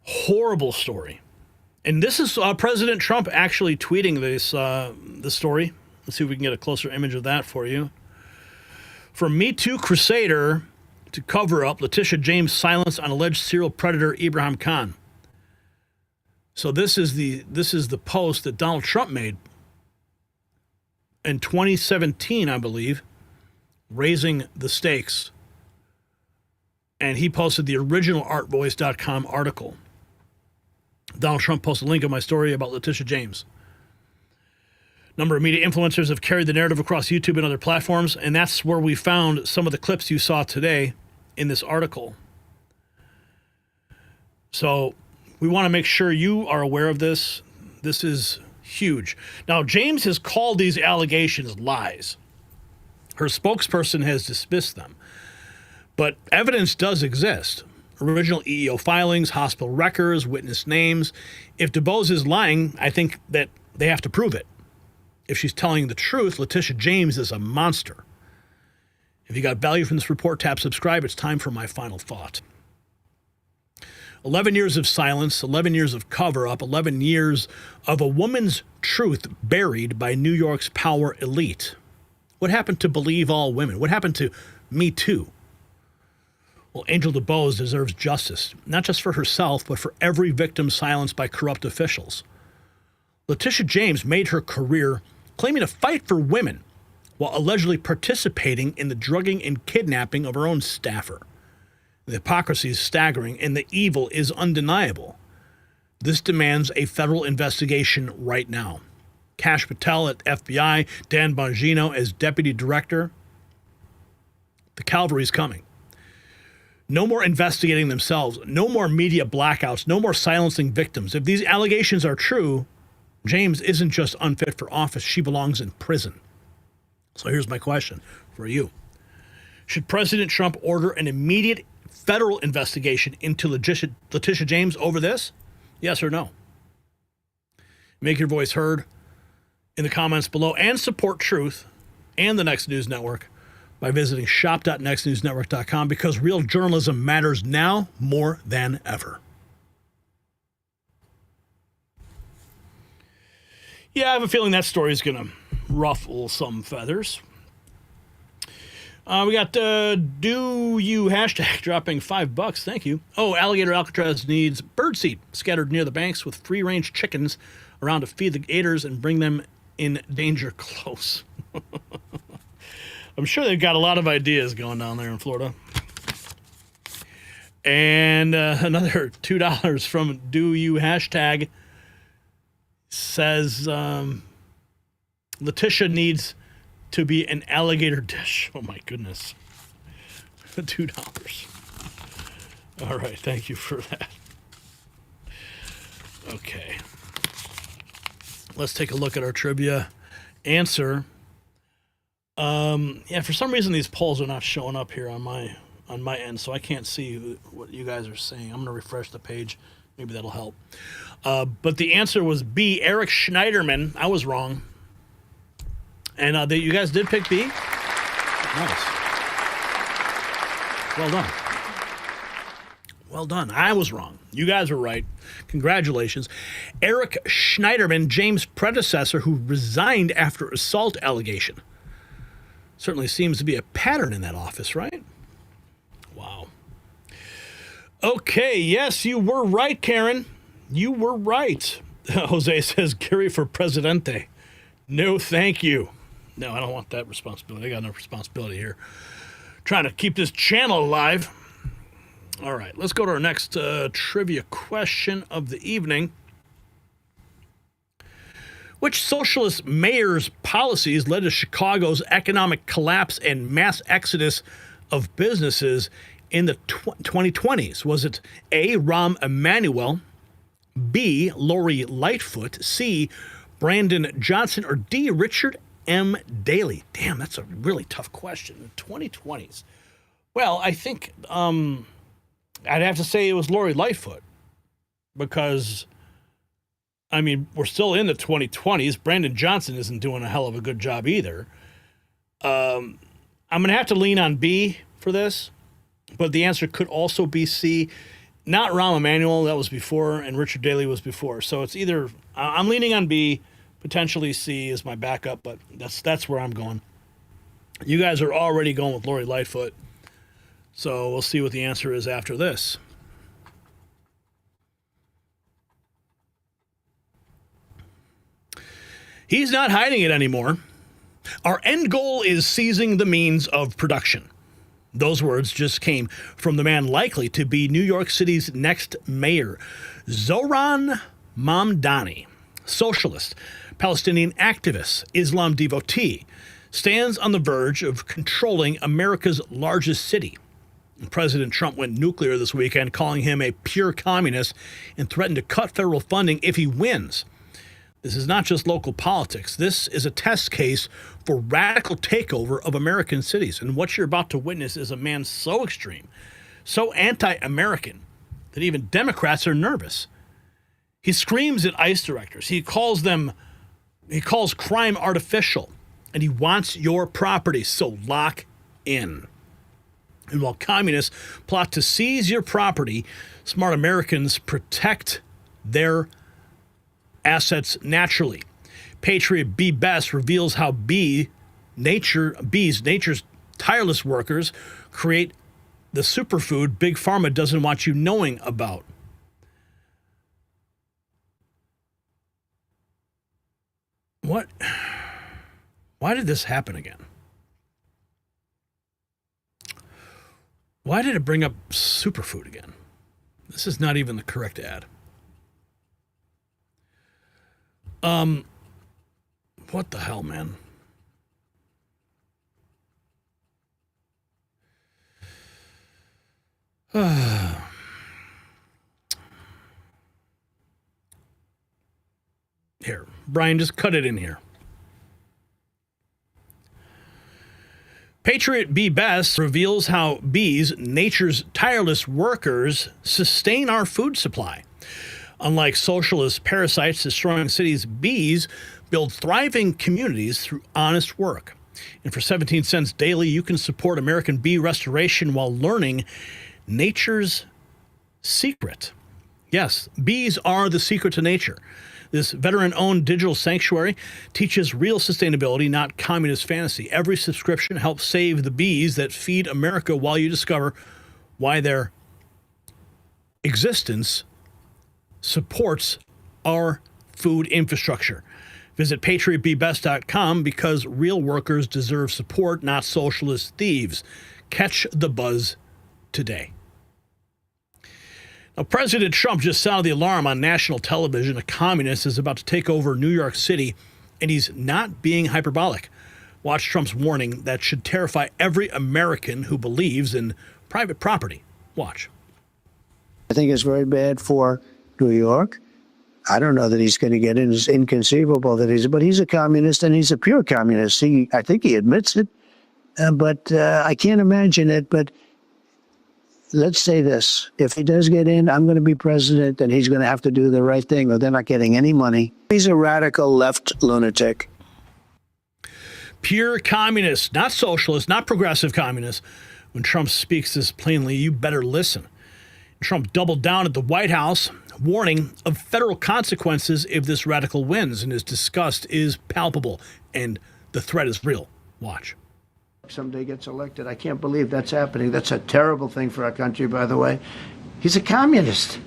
Horrible story. And this is President Trump actually tweeting this story. Let's see if we can get a closer image of that for you. From Me Too crusader to cover up Letitia James' silence on alleged serial predator Ibrahim Khan. So this is the post that Donald Trump made in 2017, I believe, raising the stakes. And he posted the original artvoice.com article. Donald Trump posted a link in my story about Letitia James. Number of media influencers have carried the narrative across YouTube and other platforms, and that's where we found some of the clips you saw today in this article. So we want to make sure you are aware of this. This is huge. Now, James has called these allegations lies. Her spokesperson has dismissed them. But evidence does exist. Original EEO filings, hospital records, witness names. If DuBose is lying, I think that they have to prove it. If she's telling the truth, Letitia James is a monster. If you got value from this report, tap subscribe. It's time for my final thought. 11 years of silence, 11 years of cover-up, 11 years of a woman's truth buried by New York's power elite. What happened to believe all women? What happened to Me Too? Well, Angel DuBose deserves justice, not just for herself, but for every victim silenced by corrupt officials. Letitia James made her career claiming to fight for women while allegedly participating in the drugging and kidnapping of her own staffer. The hypocrisy is staggering, and the evil is undeniable. This demands a federal investigation right now. Kash Patel at FBI, Dan Bongino as deputy director. The cavalry's coming. No more investigating themselves. No more media blackouts. No more silencing victims. If these allegations are true, James isn't just unfit for office. She belongs in prison. So here's my question for you. Should President Trump order an immediate federal investigation into Letitia James over this? Yes or no? Make your voice heard in the comments below, and support truth and the Next News Network by visiting shop.nextnewsnetwork.com, because real journalism matters now more than ever. Yeah, I have a feeling that story is going to ruffle some feathers. We got Do You hashtag dropping $5. Thank you. Oh, Alligator Alcatraz needs birdseed scattered near the banks with free-range chickens around to feed the gators and bring them in danger close. I'm sure they've got a lot of ideas going down there in Florida. And another $2 from Do You hashtag says Letitia needs to be an alligator dish. Oh, my goodness. $2. All right. Thank you for that. Okay. Let's take a look at our trivia answer. Yeah, for some reason, these polls are not showing up here on my end, so I can't see what you guys are saying. I'm going to refresh the page. Maybe that'll help. But the answer was B, Eric Schneiderman. I was wrong. And you guys did pick B? Nice. Well done. Well done. I was wrong. You guys were right. Congratulations. Eric Schneiderman, James' predecessor, who resigned after assault allegation. Certainly seems to be a pattern in that office, right? Wow. Okay, yes, you were right, Karen. You were right. Jose says, Gary for Presidente. No, thank you. No, I don't want that responsibility. I got no responsibility here. Trying to keep this channel alive. All right, let's go to our next trivia question of the evening. Which socialist mayor's policies led to Chicago's economic collapse and mass exodus of businesses in the 2020s? Was it A, Rahm Emanuel, B, Lori Lightfoot, C, Brandon Johnson, or D, Richard M. Daley? Damn, that's a really tough question. The 2020s. Well, I think I'd have to say it was Lori Lightfoot, because, I mean, we're still in the 2020s. Brandon Johnson isn't doing a hell of a good job either. I'm going to have to lean on B for this, but the answer could also be C. Not Rahm Emanuel, that was before, and Richard Daley was before. So it's either, I'm leaning on B, potentially C is my backup, but that's where I'm going. You guys are already going with Lori Lightfoot, so we'll see what the answer is after this. He's not hiding it anymore. Our end goal is seizing the means of production. Those words just came from the man likely to be New York City's next mayor, Zohran Mamdani, socialist, Palestinian activist, Islam devotee, stands on the verge of controlling America's largest city. President Trump went nuclear this weekend, calling him a pure communist and threatened to cut federal funding if he wins. This is not just local politics. This is a test case for radical takeover of American cities. And what you're about to witness is a man so extreme, so anti-American, that even Democrats are nervous. He screams at ICE directors. He calls crime artificial, and he wants your property, so lock in. And while communists plot to seize your property, smart Americans protect their assets naturally. Patriot Bee Best reveals how nature's tireless workers, create the superfood Big Pharma doesn't want you knowing about. What? Why did this happen again? Why did it bring up superfood again? This is not even the correct ad. What the hell, man? Here, Brian, just cut it in here. Patriot Bee Best reveals how bees, nature's tireless workers, sustain our food supply. Unlike socialist parasites destroying cities, bees build thriving communities through honest work. And for 17 cents daily, you can support American bee restoration while learning nature's secret. Yes, bees are the secret to nature. This veteran-owned digital sanctuary teaches real sustainability, not communist fantasy. Every subscription helps save the bees that feed America while you discover why their existence supports our food infrastructure. Visit patriotbeebest.com because real workers deserve support, not socialist thieves. Catch the buzz today. Now, President Trump just sounded the alarm on national television. A communist is about to take over New York City, and he's not being hyperbolic. Watch Trump's warning that should terrify every American who believes in private property. Watch. I think it's very bad for New York. I don't know that he's going to get in. It's inconceivable that but he's a communist, and he's a pure communist. I think he admits it, but I can't imagine it. But let's say this. If he does get in, I'm going to be president, and he's going to have to do the right thing, or they're not getting any money. He's a radical left lunatic. Pure communist, not socialist, not progressive communist. When Trump speaks this plainly, you better listen. Trump doubled down at the White House, warning of federal consequences if this radical wins, and his disgust is palpable, and the threat is real. Watch. Someday gets elected. I can't believe that's happening. That's a terrible thing for our country, by the way. He's a communist.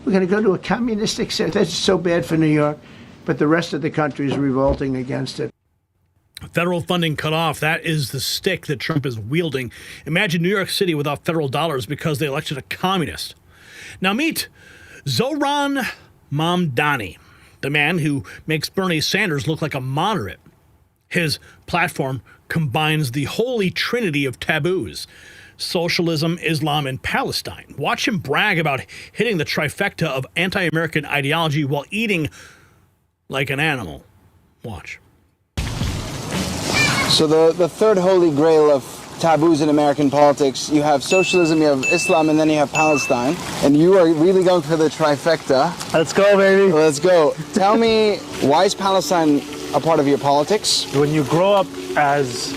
We're going to go to a communistic state. That's so bad for New York, but the rest of the country is revolting against it. Federal funding cut off. That is the stick that Trump is wielding. Imagine New York City without federal dollars because they elected a communist. Now meet Zohran Mamdani, the man who makes Bernie Sanders look like a moderate. His platform combines the holy trinity of taboos: socialism, Islam, and Palestine. Watch him brag about hitting the trifecta of anti-American ideology while eating like an animal. Watch. So the third holy grail of taboos in American politics, you have socialism, you have Islam, and then you have Palestine. And you are really going for the trifecta. Let's go, baby. Let's go. Tell me, why is Palestine a part of your politics? When you grow up as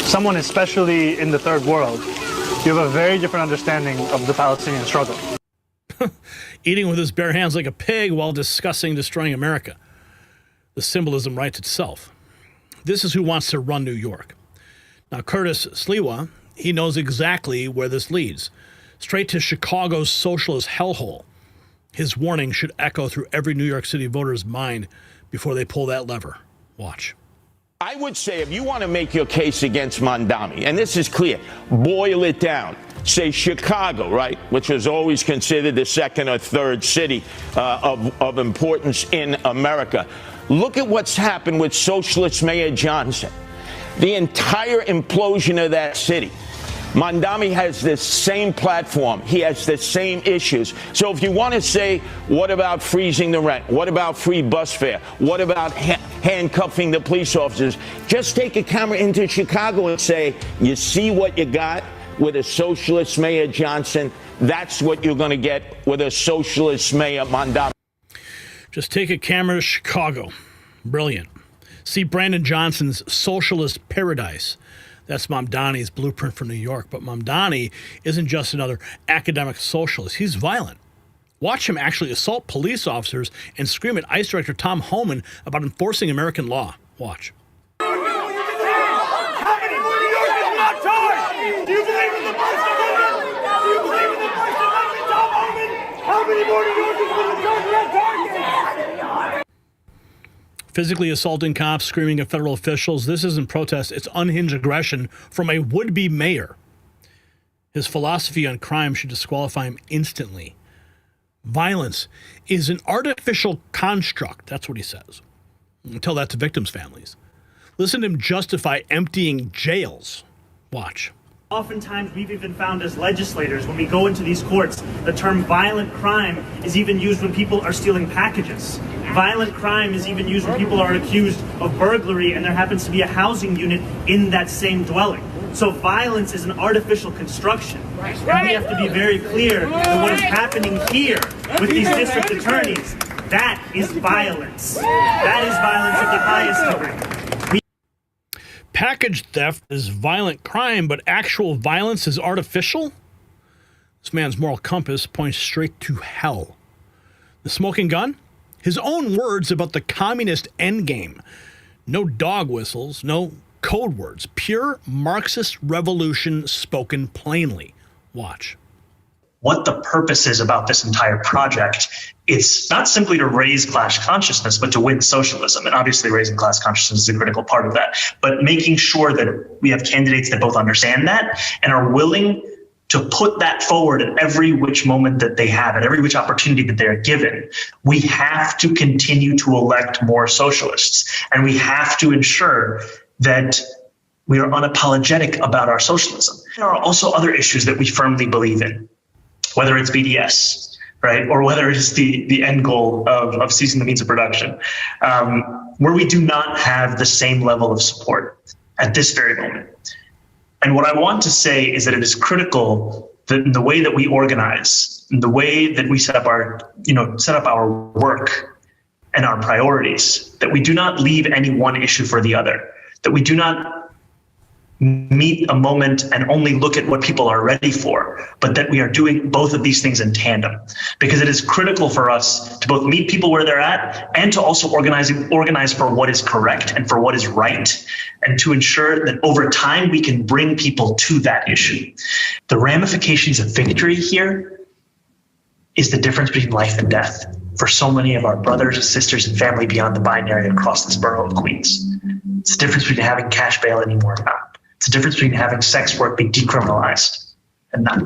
someone, especially in the third world, you have a very different understanding of the Palestinian struggle. Eating with his bare hands like a pig while discussing destroying America. The symbolism writes itself. This is who wants to run New York. Now, Curtis Sliwa, he knows exactly where this leads. Straight to Chicago's socialist hellhole. His warning should echo through every New York City voter's mind before they pull that lever. Watch. I would say if you want to make your case against Mamdani, and this is clear, boil it down. Say Chicago, right, which was always considered the second or third city of importance in America. Look at what's happened with Socialist Mayor Johnson. The entire implosion of that city. Mamdani has this same platform. He has the same issues. So if you want to say, what about freezing the rent? What about free bus fare? What about handcuffing the police officers? Just take a camera into Chicago and say, you see what you got with a socialist Mayor Johnson? That's what you're going to get with a socialist Mayor Mamdani. Just take a camera to Chicago. Brilliant. See Brandon Johnson's socialist paradise. That's Mamdani's blueprint for New York. But Mamdani isn't just another academic socialist. He's violent. Watch him actually assault police officers and scream at ICE Director Tom Homan about enforcing American law. Watch. How many more New Yorkers are not charged? Do you believe in the First Amendment? Do you believe in the First Amendment, Tom Homan? How many more New Yorkers will the charge not targeted? Physically assaulting cops, screaming at federal officials. This isn't protest, it's unhinged aggression from a would-be mayor. His philosophy on crime should disqualify him instantly. Violence is an artificial construct, that's what he says. Tell that to victims' families. Listen to him justify emptying jails. Watch. Oftentimes, we've even found as legislators, when we go into these courts, the term violent crime is even used when people are stealing packages. Violent crime is even used when people are accused of burglary and there happens to be a housing unit in that same dwelling. So violence is an artificial construction. And we have to be very clear that what is happening here with these district attorneys, that is violence. That is violence of the highest degree. Package theft is violent crime, but actual violence is artificial? This man's moral compass points straight to hell. The smoking gun? His own words about the communist endgame. No dog whistles, no code words. Pure Marxist revolution spoken plainly. Watch. What the purpose is about this entire project, it's not simply to raise class consciousness, but to win socialism. And obviously raising class consciousness is a critical part of that. But making sure that we have candidates that both understand that and are willing to put that forward at every which moment that they have, at every which opportunity that they're given. We have to continue to elect more socialists. And we have to ensure that we are unapologetic about our socialism. There are also other issues that we firmly believe in, whether it's BDS, right, or whether it's the end goal of ceasing the means of production, where we do not have the same level of support at this very moment. And what I want to say is that it is critical that in the way that we organize, in the way that we set up our work and our priorities, that we do not leave any one issue for the other, that we do not meet a moment and only look at what people are ready for, but that we are doing both of these things in tandem, because it is critical for us to both meet people where they're at and to also organize for what is correct and for what is right, and to ensure that over time we can bring people to that issue. The ramifications of victory here is the difference between life and death for so many of our brothers, sisters, and family beyond the binary across this borough of Queens. It's the difference between having cash bail anymore or not. It's the difference between having sex work be decriminalized and not.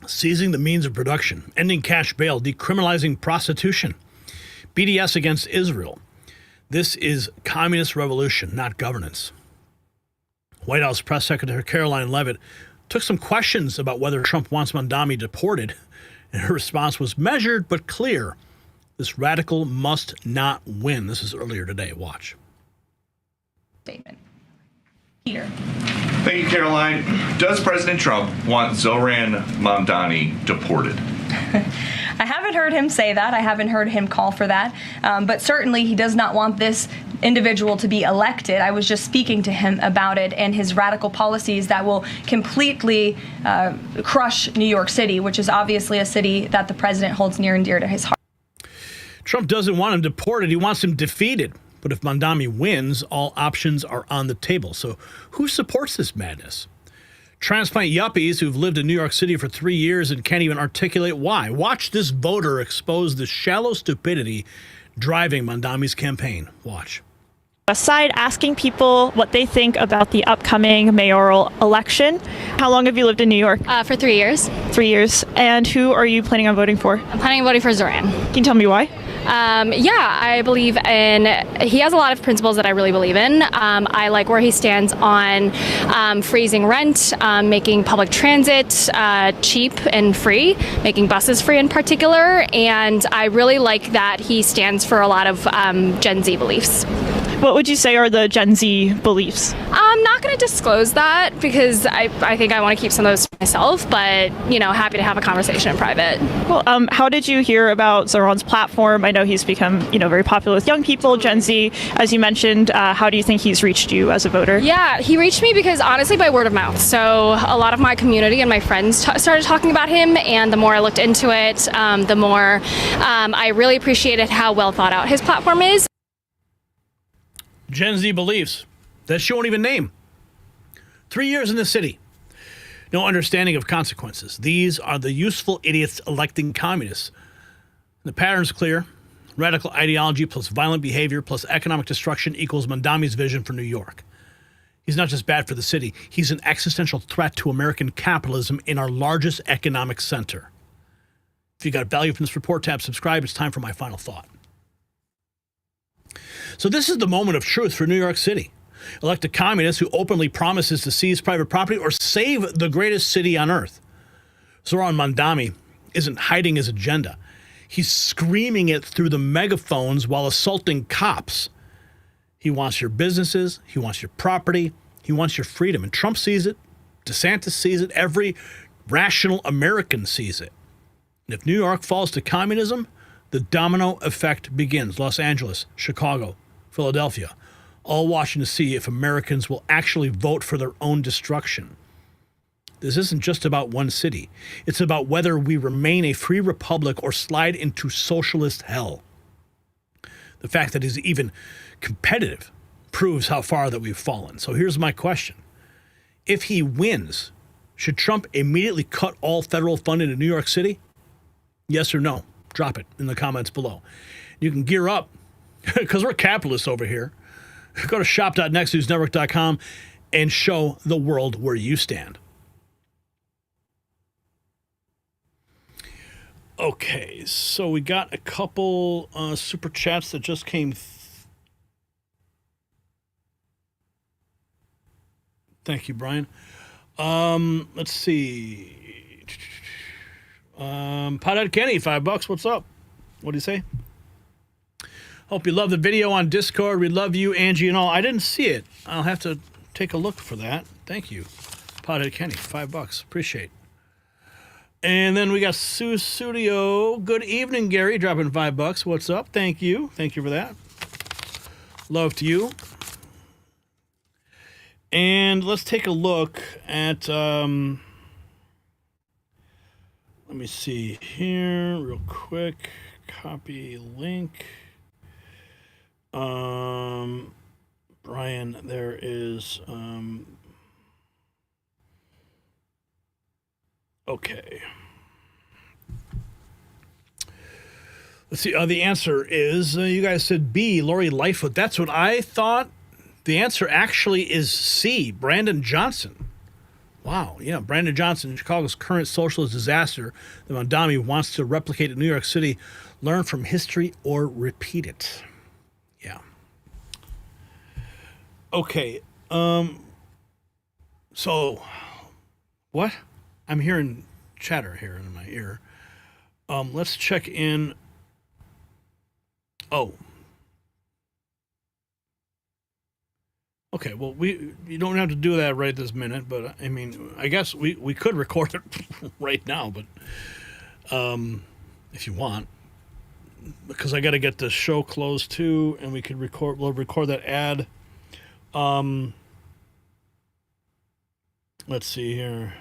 Seizing the means of production, ending cash bail, decriminalizing prostitution, BDS against Israel. This is communist revolution, not governance. White House Press Secretary Caroline Leavitt took some questions about whether Trump wants Mamdani deported, and her response was measured but clear. This radical must not win. This is earlier today. Watch. Statement. Peter. Thank you, Caroline. Does President Trump want Zohran Mamdani deported? I haven't heard him say that. I haven't heard him call for that. But certainly he does not want this individual to be elected. I was just speaking to him about it and his radical policies that will completely crush New York City, which is obviously a city that the president holds near and dear to his heart. Trump doesn't want him deported. He wants him defeated. But if Mamdani wins, all options are on the table. So who supports this madness? Transplant yuppies who've lived in New York City for 3 years and can't even articulate why. Watch this voter expose the shallow stupidity driving Mamdani's campaign. Watch. Aside asking people what they think about the upcoming mayoral election, how long have you lived in New York? For 3 years. 3 years. And who are you planning on voting for? I'm planning on voting for Zohran. Can you tell me why? Yeah, I believe he has a lot of principles that I really believe in. I like where he stands on freezing rent, making public transit cheap and free, making buses free in particular, and I really like that he stands for a lot of Gen Z beliefs. What would you say are the Gen Z beliefs? I'm not going to disclose that because I think I want to keep some of those to myself, but, happy to have a conversation in private. Well, how did you hear about Zohran's platform? I know he's become, very popular with young people, Gen Z, as you mentioned. How do you think he's reached you as a voter? Yeah, he reached me because, honestly, by word of mouth. So a lot of my community and my friends started talking about him, and the more I looked into it, the more I really appreciated how well thought out his platform is. Gen Z beliefs that she won't even name. 3 years in the city. No understanding of consequences. These are the useful idiots electing communists. The pattern's clear. Radical ideology plus violent behavior plus economic destruction equals Mamdani's vision for New York. He's not just bad for the city. He's an existential threat to American capitalism in our largest economic center. If you got value from this report, tab subscribe. It's time for my final thought. So this is the moment of truth for New York City. Elect a communist who openly promises to seize private property or save the greatest city on earth. Zohran Mamdani isn't hiding his agenda. He's screaming it through the megaphones while assaulting cops. He wants your businesses. He wants your property. He wants your freedom. And Trump sees it. DeSantis sees it. Every rational American sees it. And if New York falls to communism, the domino effect begins. Los Angeles, Chicago, Philadelphia, all watching to see if Americans will actually vote for their own destruction. This isn't just about one city. It's about whether we remain a free republic or slide into socialist hell. The fact that he's even competitive proves how far that we've fallen. So here's my question. If he wins, should Trump immediately cut all federal funding to New York City? Yes or no? Drop it in the comments below. You can gear up because we're capitalists over here. Go to shop.nextnewsnetwork.com and show the world where you stand. Okay, so we got a couple super chats that just came. Thank you, Brian. Let's see. Pothead Kenny, $5. What's up? What do you say? Hope you love the video on Discord. We love you, Angie, and all. I didn't see it. I'll have to take a look for that. Thank you. Pothead Kenny, $5. Appreciate it. And then we got Sue Studio. Good evening, Gary. Dropping $5. What's up? Thank you. Thank you for that. Love to you. And let's take a look at, let me see here real quick. Copy link. Brian, there is, okay. Let's see. The answer is, you guys said B, Lori Lightfoot. That's what I thought. The answer actually is C, Brandon Johnson. Wow. Yeah, Brandon Johnson, Chicago's current socialist disaster that Mamdani wants to replicate in New York City. Learn from history or repeat it. Yeah. Okay. So, what? I'm hearing chatter here in my ear. Let's check in. Oh. Okay, well, you don't have to do that right this minute, but I mean, I guess we could record it right now, but if you want, because I got to get the show closed too, and we'll record that ad. Let's see here.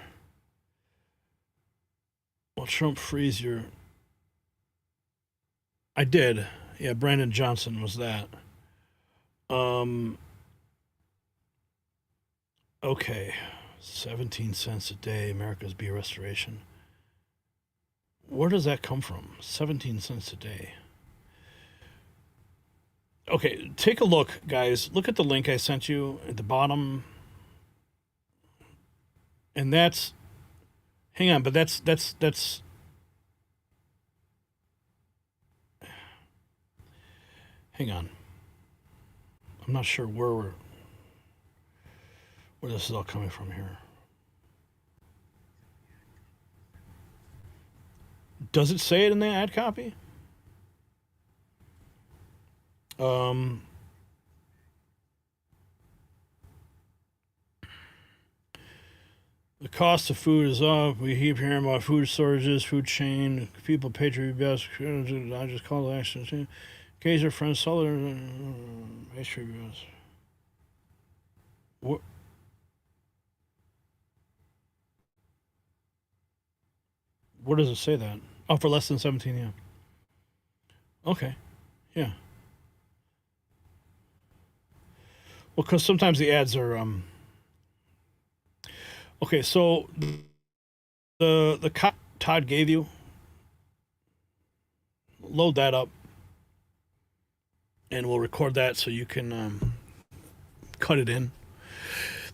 Well, Trump freeze your. I did. Yeah, Brandon Johnson was that. Okay, 17 cents a day, America's beer restoration. Where does that come from? 17 cents a day. Okay, take a look, guys. Look at the link I sent you at the bottom. And that's, hang on, but that's, hang on. I'm not sure where this is all coming from here. Does it say it in the ad copy? The cost of food is up. We keep hearing about food shortages, food chain, people Patriot best. I just call the action. Gator friends, solid Patriot best. What? Where does it say that? Oh, for less than 17, yeah. Okay, yeah. Well, because sometimes the ads are okay, so the cop Todd gave you, load that up, and we'll record that so you can cut it in.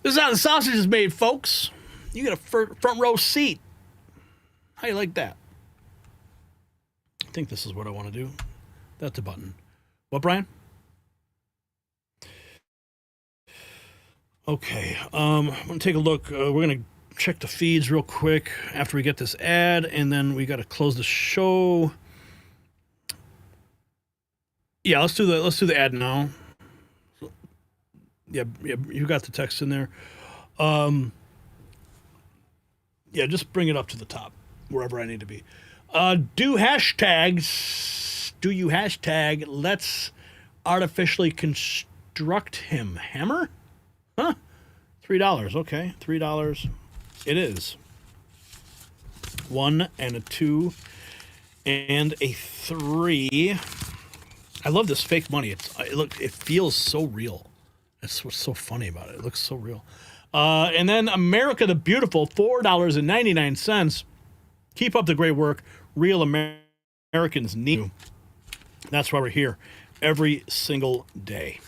This is how the sausage is made, folks. You get a front row seat. How you like that? I think this is what I want to do. That's a button. What, Brian? Okay, I'm going to take a look. We're going to check the feeds real quick after we get this ad, and then we got to close the show. Yeah, let's do the ad now. Yeah, you got the text in there. Yeah, just bring it up to the top, wherever I need to be. Do you hashtag let's artificially construct him? Hammer? Huh? $3. Okay, $3. It is. 1 and a 2 and a 3. I love this fake money. It feels so real. That's what's so funny about it. It looks so real. And then America the Beautiful, $4.99. Keep up the great work. Real Americans need you. That's why we're here every single day.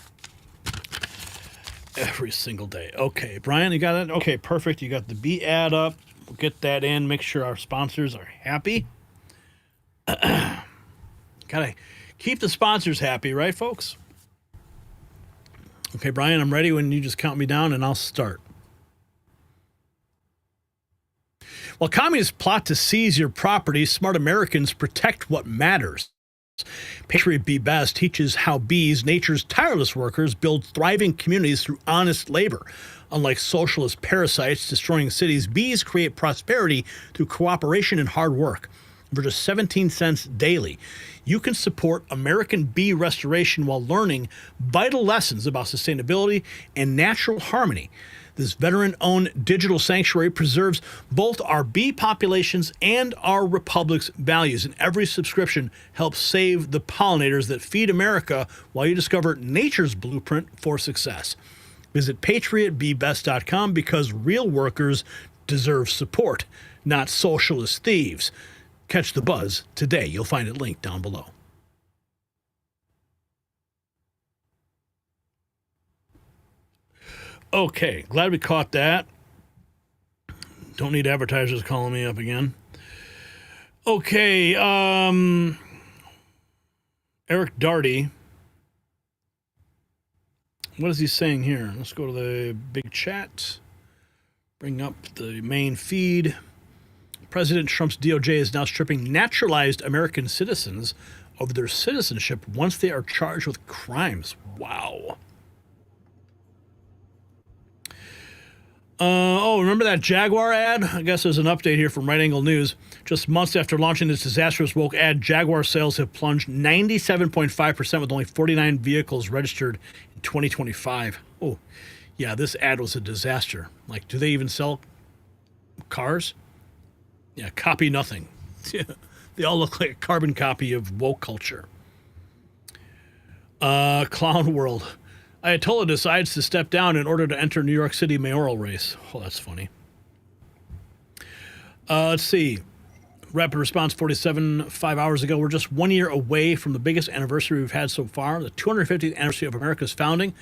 Every single day. Okay, Brian, you got it? Okay, perfect. You got the B ad up. We'll get that in. Make sure our sponsors are happy. Gotta keep the sponsors happy, right, folks? Okay, Brian, I'm ready when you just count me down and I'll start. While communists plot to seize your property, smart Americans protect what matters. Patriot Bee Best teaches how bees, nature's tireless workers, build thriving communities through honest labor. Unlike socialist parasites destroying cities, bees create prosperity through cooperation and hard work. For just 17 cents daily, you can support American bee restoration while learning vital lessons about sustainability and natural harmony. This veteran-owned digital sanctuary preserves both our bee populations and our republic's values, and every subscription helps save the pollinators that feed America while you discover nature's blueprint for success. Visit patriotbeebest.com because real workers deserve support, not socialist thieves. Catch the buzz today. You'll find it linked down below. Okay, glad we caught that. Don't need advertisers calling me up again. Okay, Eric Darty. What is he saying here? Let's go to the big chat. Bring up the main feed. President Trump's DOJ is now stripping naturalized American citizens of their citizenship once they are charged with crimes. Wow. Remember that Jaguar ad? I guess there's an update here from Right Angle News. Just months after launching this disastrous woke ad, Jaguar sales have plunged 97.5% with only 49 vehicles registered in 2025. Oh, yeah, this ad was a disaster. Like, do they even sell cars? Yeah, copy nothing. They all look like a carbon copy of woke culture. Clown World. Ayatollah decides to step down in order to enter New York City mayoral race. Oh, that's funny. Let's see. Rapid Response 47 5 hours ago. We're just 1 year away from the biggest anniversary we've had so far, the 250th anniversary of America's founding.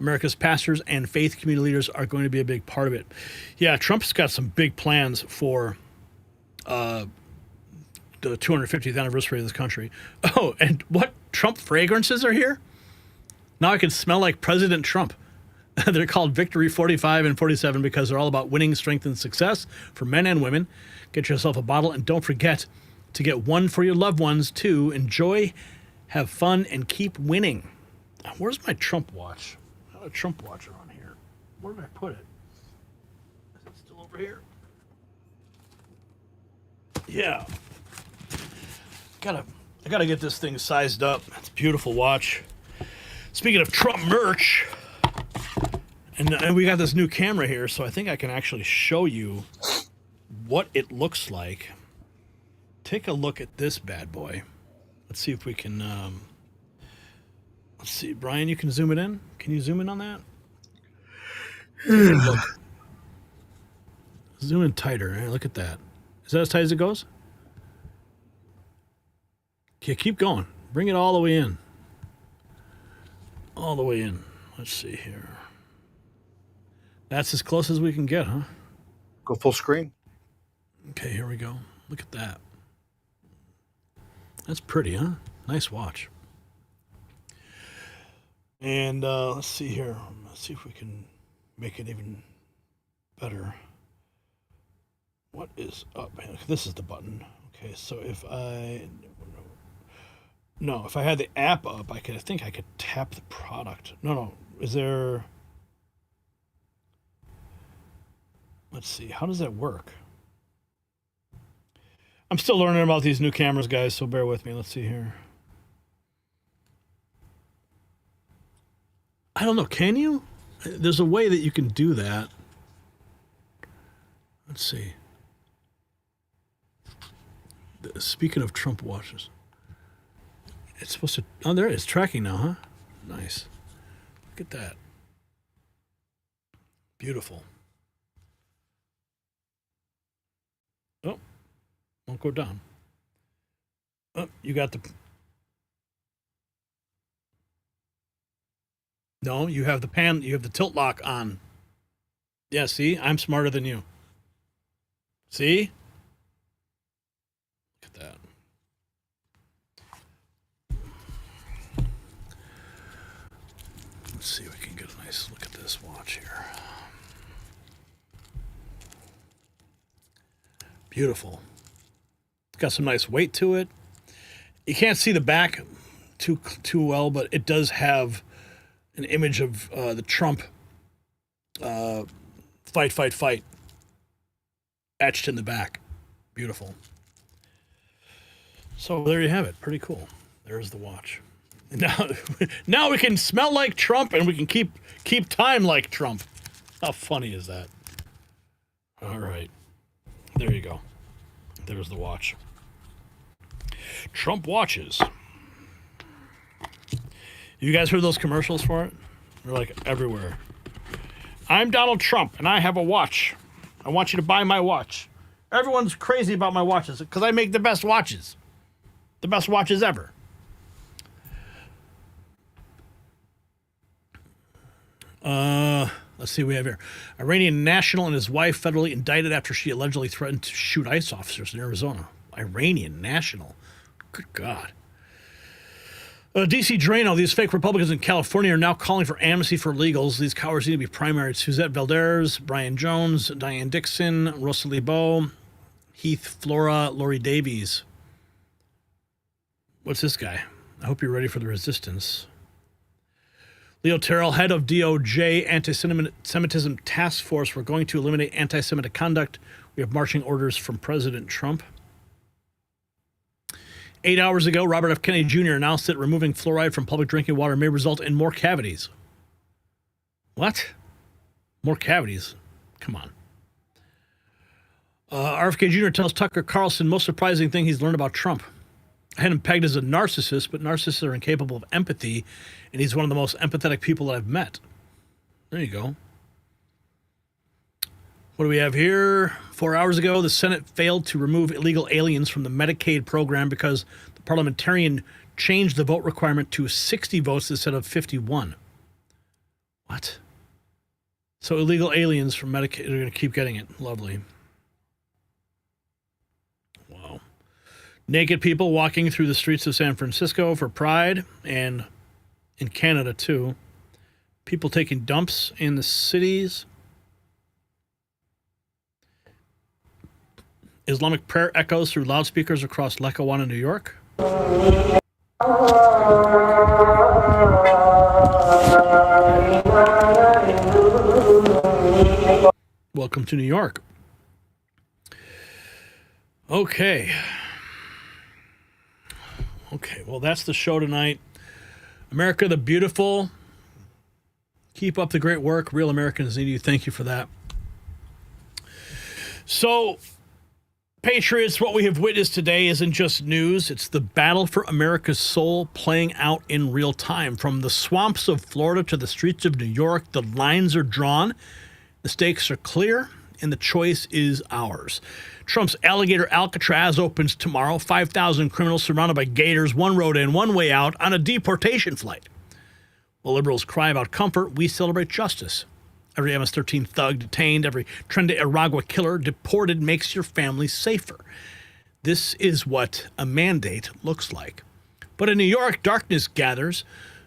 America's pastors and faith community leaders are going to be a big part of it. Yeah, Trump's got some big plans for the 250th anniversary of this country. Oh, and what? Trump fragrances are here? Now I can smell like President Trump. They're called Victory 45 and 47 because they're all about winning, strength, and success for men and women. Get yourself a bottle, and don't forget to get one for your loved ones, too. Enjoy, have fun, and keep winning. Where's my Trump watch? I have a Trump watch around here. Where did I put it? Is it still over here? Yeah. I gotta get this thing sized up. It's a beautiful watch. Speaking of Trump merch, and we got this new camera here, so I think I can actually show you what it looks like. Take a look at this bad boy. Let's see if we can. Let's see, Brian, you can zoom it in. Can you zoom in on that? Look. Zoom in tighter. Hey, look at that. Is that as tight as it goes? Okay, keep going. Bring it all the way in. All the way in. Let's see here. That's as close as we can get, huh? Go full screen. Okay, here we go. Look at that. That's pretty, huh? Nice watch. And let's see here. Let's see if we can make it even better. What is up? This is the button. Okay, so if I had the app up, I think I could tap the product. No. Is there? Let's see. How does that work? I'm still learning about these new cameras, guys, so bear with me. Let's see here. I don't know. Can you? There's a way that you can do that. Let's see. Speaking of Trump watches, it's supposed to. Oh, there it is. Tracking now, huh? Nice. Look at that. Beautiful. Oh, won't go down. Oh, you got the. No, you have the pan. You have the tilt lock on. Yeah, see, I'm smarter than you. See? Look at that. Let's see if we can get a nice look at this watch here. Beautiful. It's got some nice weight to it. You can't see the back too well, but it does have an image of the Trump fight etched in the back. Beautiful. So there you have it. Pretty cool. There's the watch. Now we can smell like Trump and we can keep time like Trump. How funny is that? All right. There you go. There's the watch. Trump watches. You guys heard those commercials for it? They're like everywhere. I'm Donald Trump and I have a watch. I want you to buy my watch. Everyone's crazy about my watches because I make the best watches. The best watches ever. Let's see what we have here. Iranian national and his wife federally indicted after she allegedly threatened to shoot ICE officers in Arizona. Iranian national. Good God. D.C. Drano, these fake Republicans in California are now calling for amnesty for illegals. These cowards need to be primaried. Suzette Valdez, Brian Jones, Diane Dixon, Rosalie Bowe, Heath Flora, Lori Davies. What's this guy? I hope you're ready for the resistance. Leo Terrell, head of DOJ Anti-Semitism Task Force. We're going to eliminate anti-Semitic conduct. We have marching orders from President Trump. 8 hours ago, Robert F. Kennedy Jr. announced that removing fluoride from public drinking water may result in more cavities. What? More cavities? Come on. RFK Jr. tells Tucker Carlson most surprising thing he's learned about Trump. I had him pegged as a narcissist, but narcissists are incapable of empathy, and he's one of the most empathetic people that I've met. There you go. What do we have here? 4 hours ago, the Senate failed to remove illegal aliens from the Medicaid program because the parliamentarian changed the vote requirement to 60 votes instead of 51. What? So illegal aliens from Medicaid are going to keep getting it. Lovely. Wow. Naked people walking through the streets of San Francisco for Pride, and in Canada too. People taking dumps in the cities. Islamic prayer echoes through loudspeakers across Lackawanna, New York. Welcome to New York. Okay, well, that's the show tonight. America the Beautiful. Keep up the great work. Real Americans need you. Thank you for that. So, Patriots, what we have witnessed today isn't just news. It's the battle for America's soul playing out in real time. From the swamps of Florida to the streets of New York, the lines are drawn, the stakes are clear, and the choice is ours. Trump's Alligator Alcatraz opens tomorrow. 5,000 criminals surrounded by gators, one road in, one way out, on a deportation flight. While liberals cry about comfort, we celebrate justice. Every MS-13 thug detained, every Tren de Aragua killer deported makes your family safer. This is what a mandate looks like. But in New York, darkness gathers.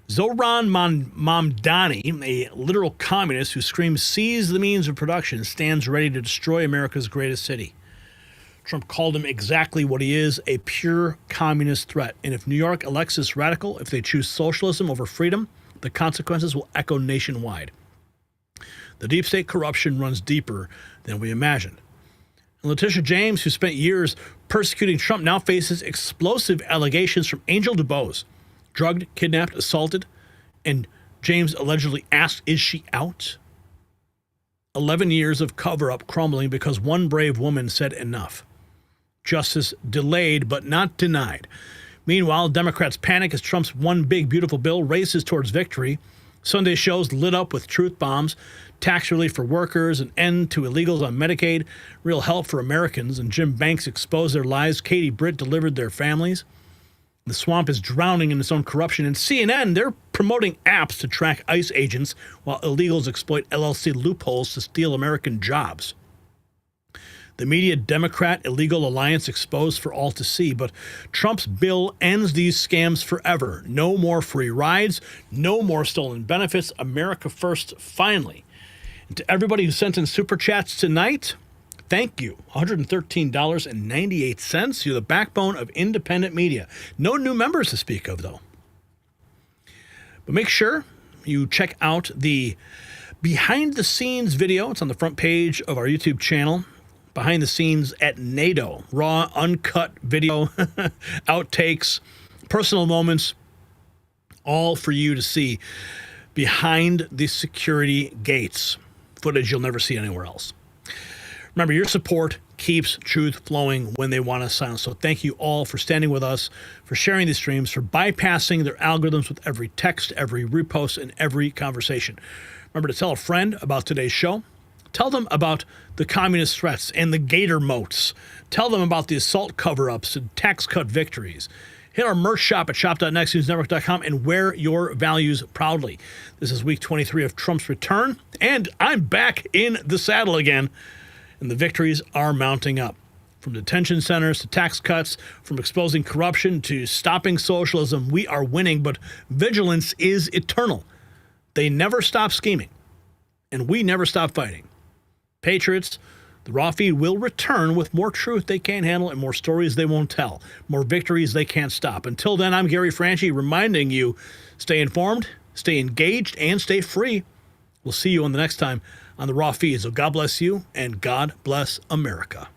Zohran Mamdani, a literal communist who screams, "Seize the means of production," stands ready to destroy America's greatest city. Trump called him exactly what he is, a pure communist threat. And if New York elects this radical, if they choose socialism over freedom, the consequences will echo nationwide. The deep state corruption runs deeper than we imagined. And Letitia James, who spent years persecuting Trump, now faces explosive allegations from Angel DuBose. Drugged, kidnapped, assaulted, and James allegedly asked, is she out? 11 years of cover-up crumbling because one brave woman said enough. Justice delayed but not denied. Meanwhile, Democrats panic as Trump's one big beautiful bill races towards victory. Sunday shows lit up with truth bombs, tax relief for workers, an end to illegals on Medicaid, real help for Americans, and Jim Banks exposed their lies. Katie Britt delivered their families. The swamp is drowning in its own corruption. And CNN, they're promoting apps to track ICE agents while illegals exploit LLC loopholes to steal American jobs. The media Democrat illegal alliance exposed for all to see, but Trump's bill ends these scams forever. No more free rides, no more stolen benefits. America first, finally. And to everybody who sent in super chats tonight, thank you. $113.98. You're the backbone of independent media. No new members to speak of, though. But make sure you check out the behind-the-scenes video. It's on the front page of our YouTube channel. Behind the scenes at NATO. Raw, uncut video, outtakes, personal moments, all for you to see behind the security gates. Footage you'll never see anywhere else. Remember, your support keeps truth flowing when they want to silence. So thank you all for standing with us, for sharing these streams, for bypassing their algorithms with every text, every repost, and every conversation. Remember to tell a friend about today's show. Tell them about the communist threats and the gator moats. Tell them about the assault cover-ups and tax cut victories. Hit our merch shop at shop.nextnewsnetwork.com and wear your values proudly. This is week 23 of Trump's return, and I'm back in the saddle again, and the victories are mounting up. From detention centers to tax cuts, from exposing corruption to stopping socialism, we are winning, but vigilance is eternal. They never stop scheming, and we never stop fighting. Patriots, the raw feed will return with more truth they can't handle and more stories they won't tell, more victories they can't stop. Until then, I'm Gary Franchi reminding you, stay informed, stay engaged, and stay free. We'll see you on the next time on the raw feed. So God bless you, and God bless America.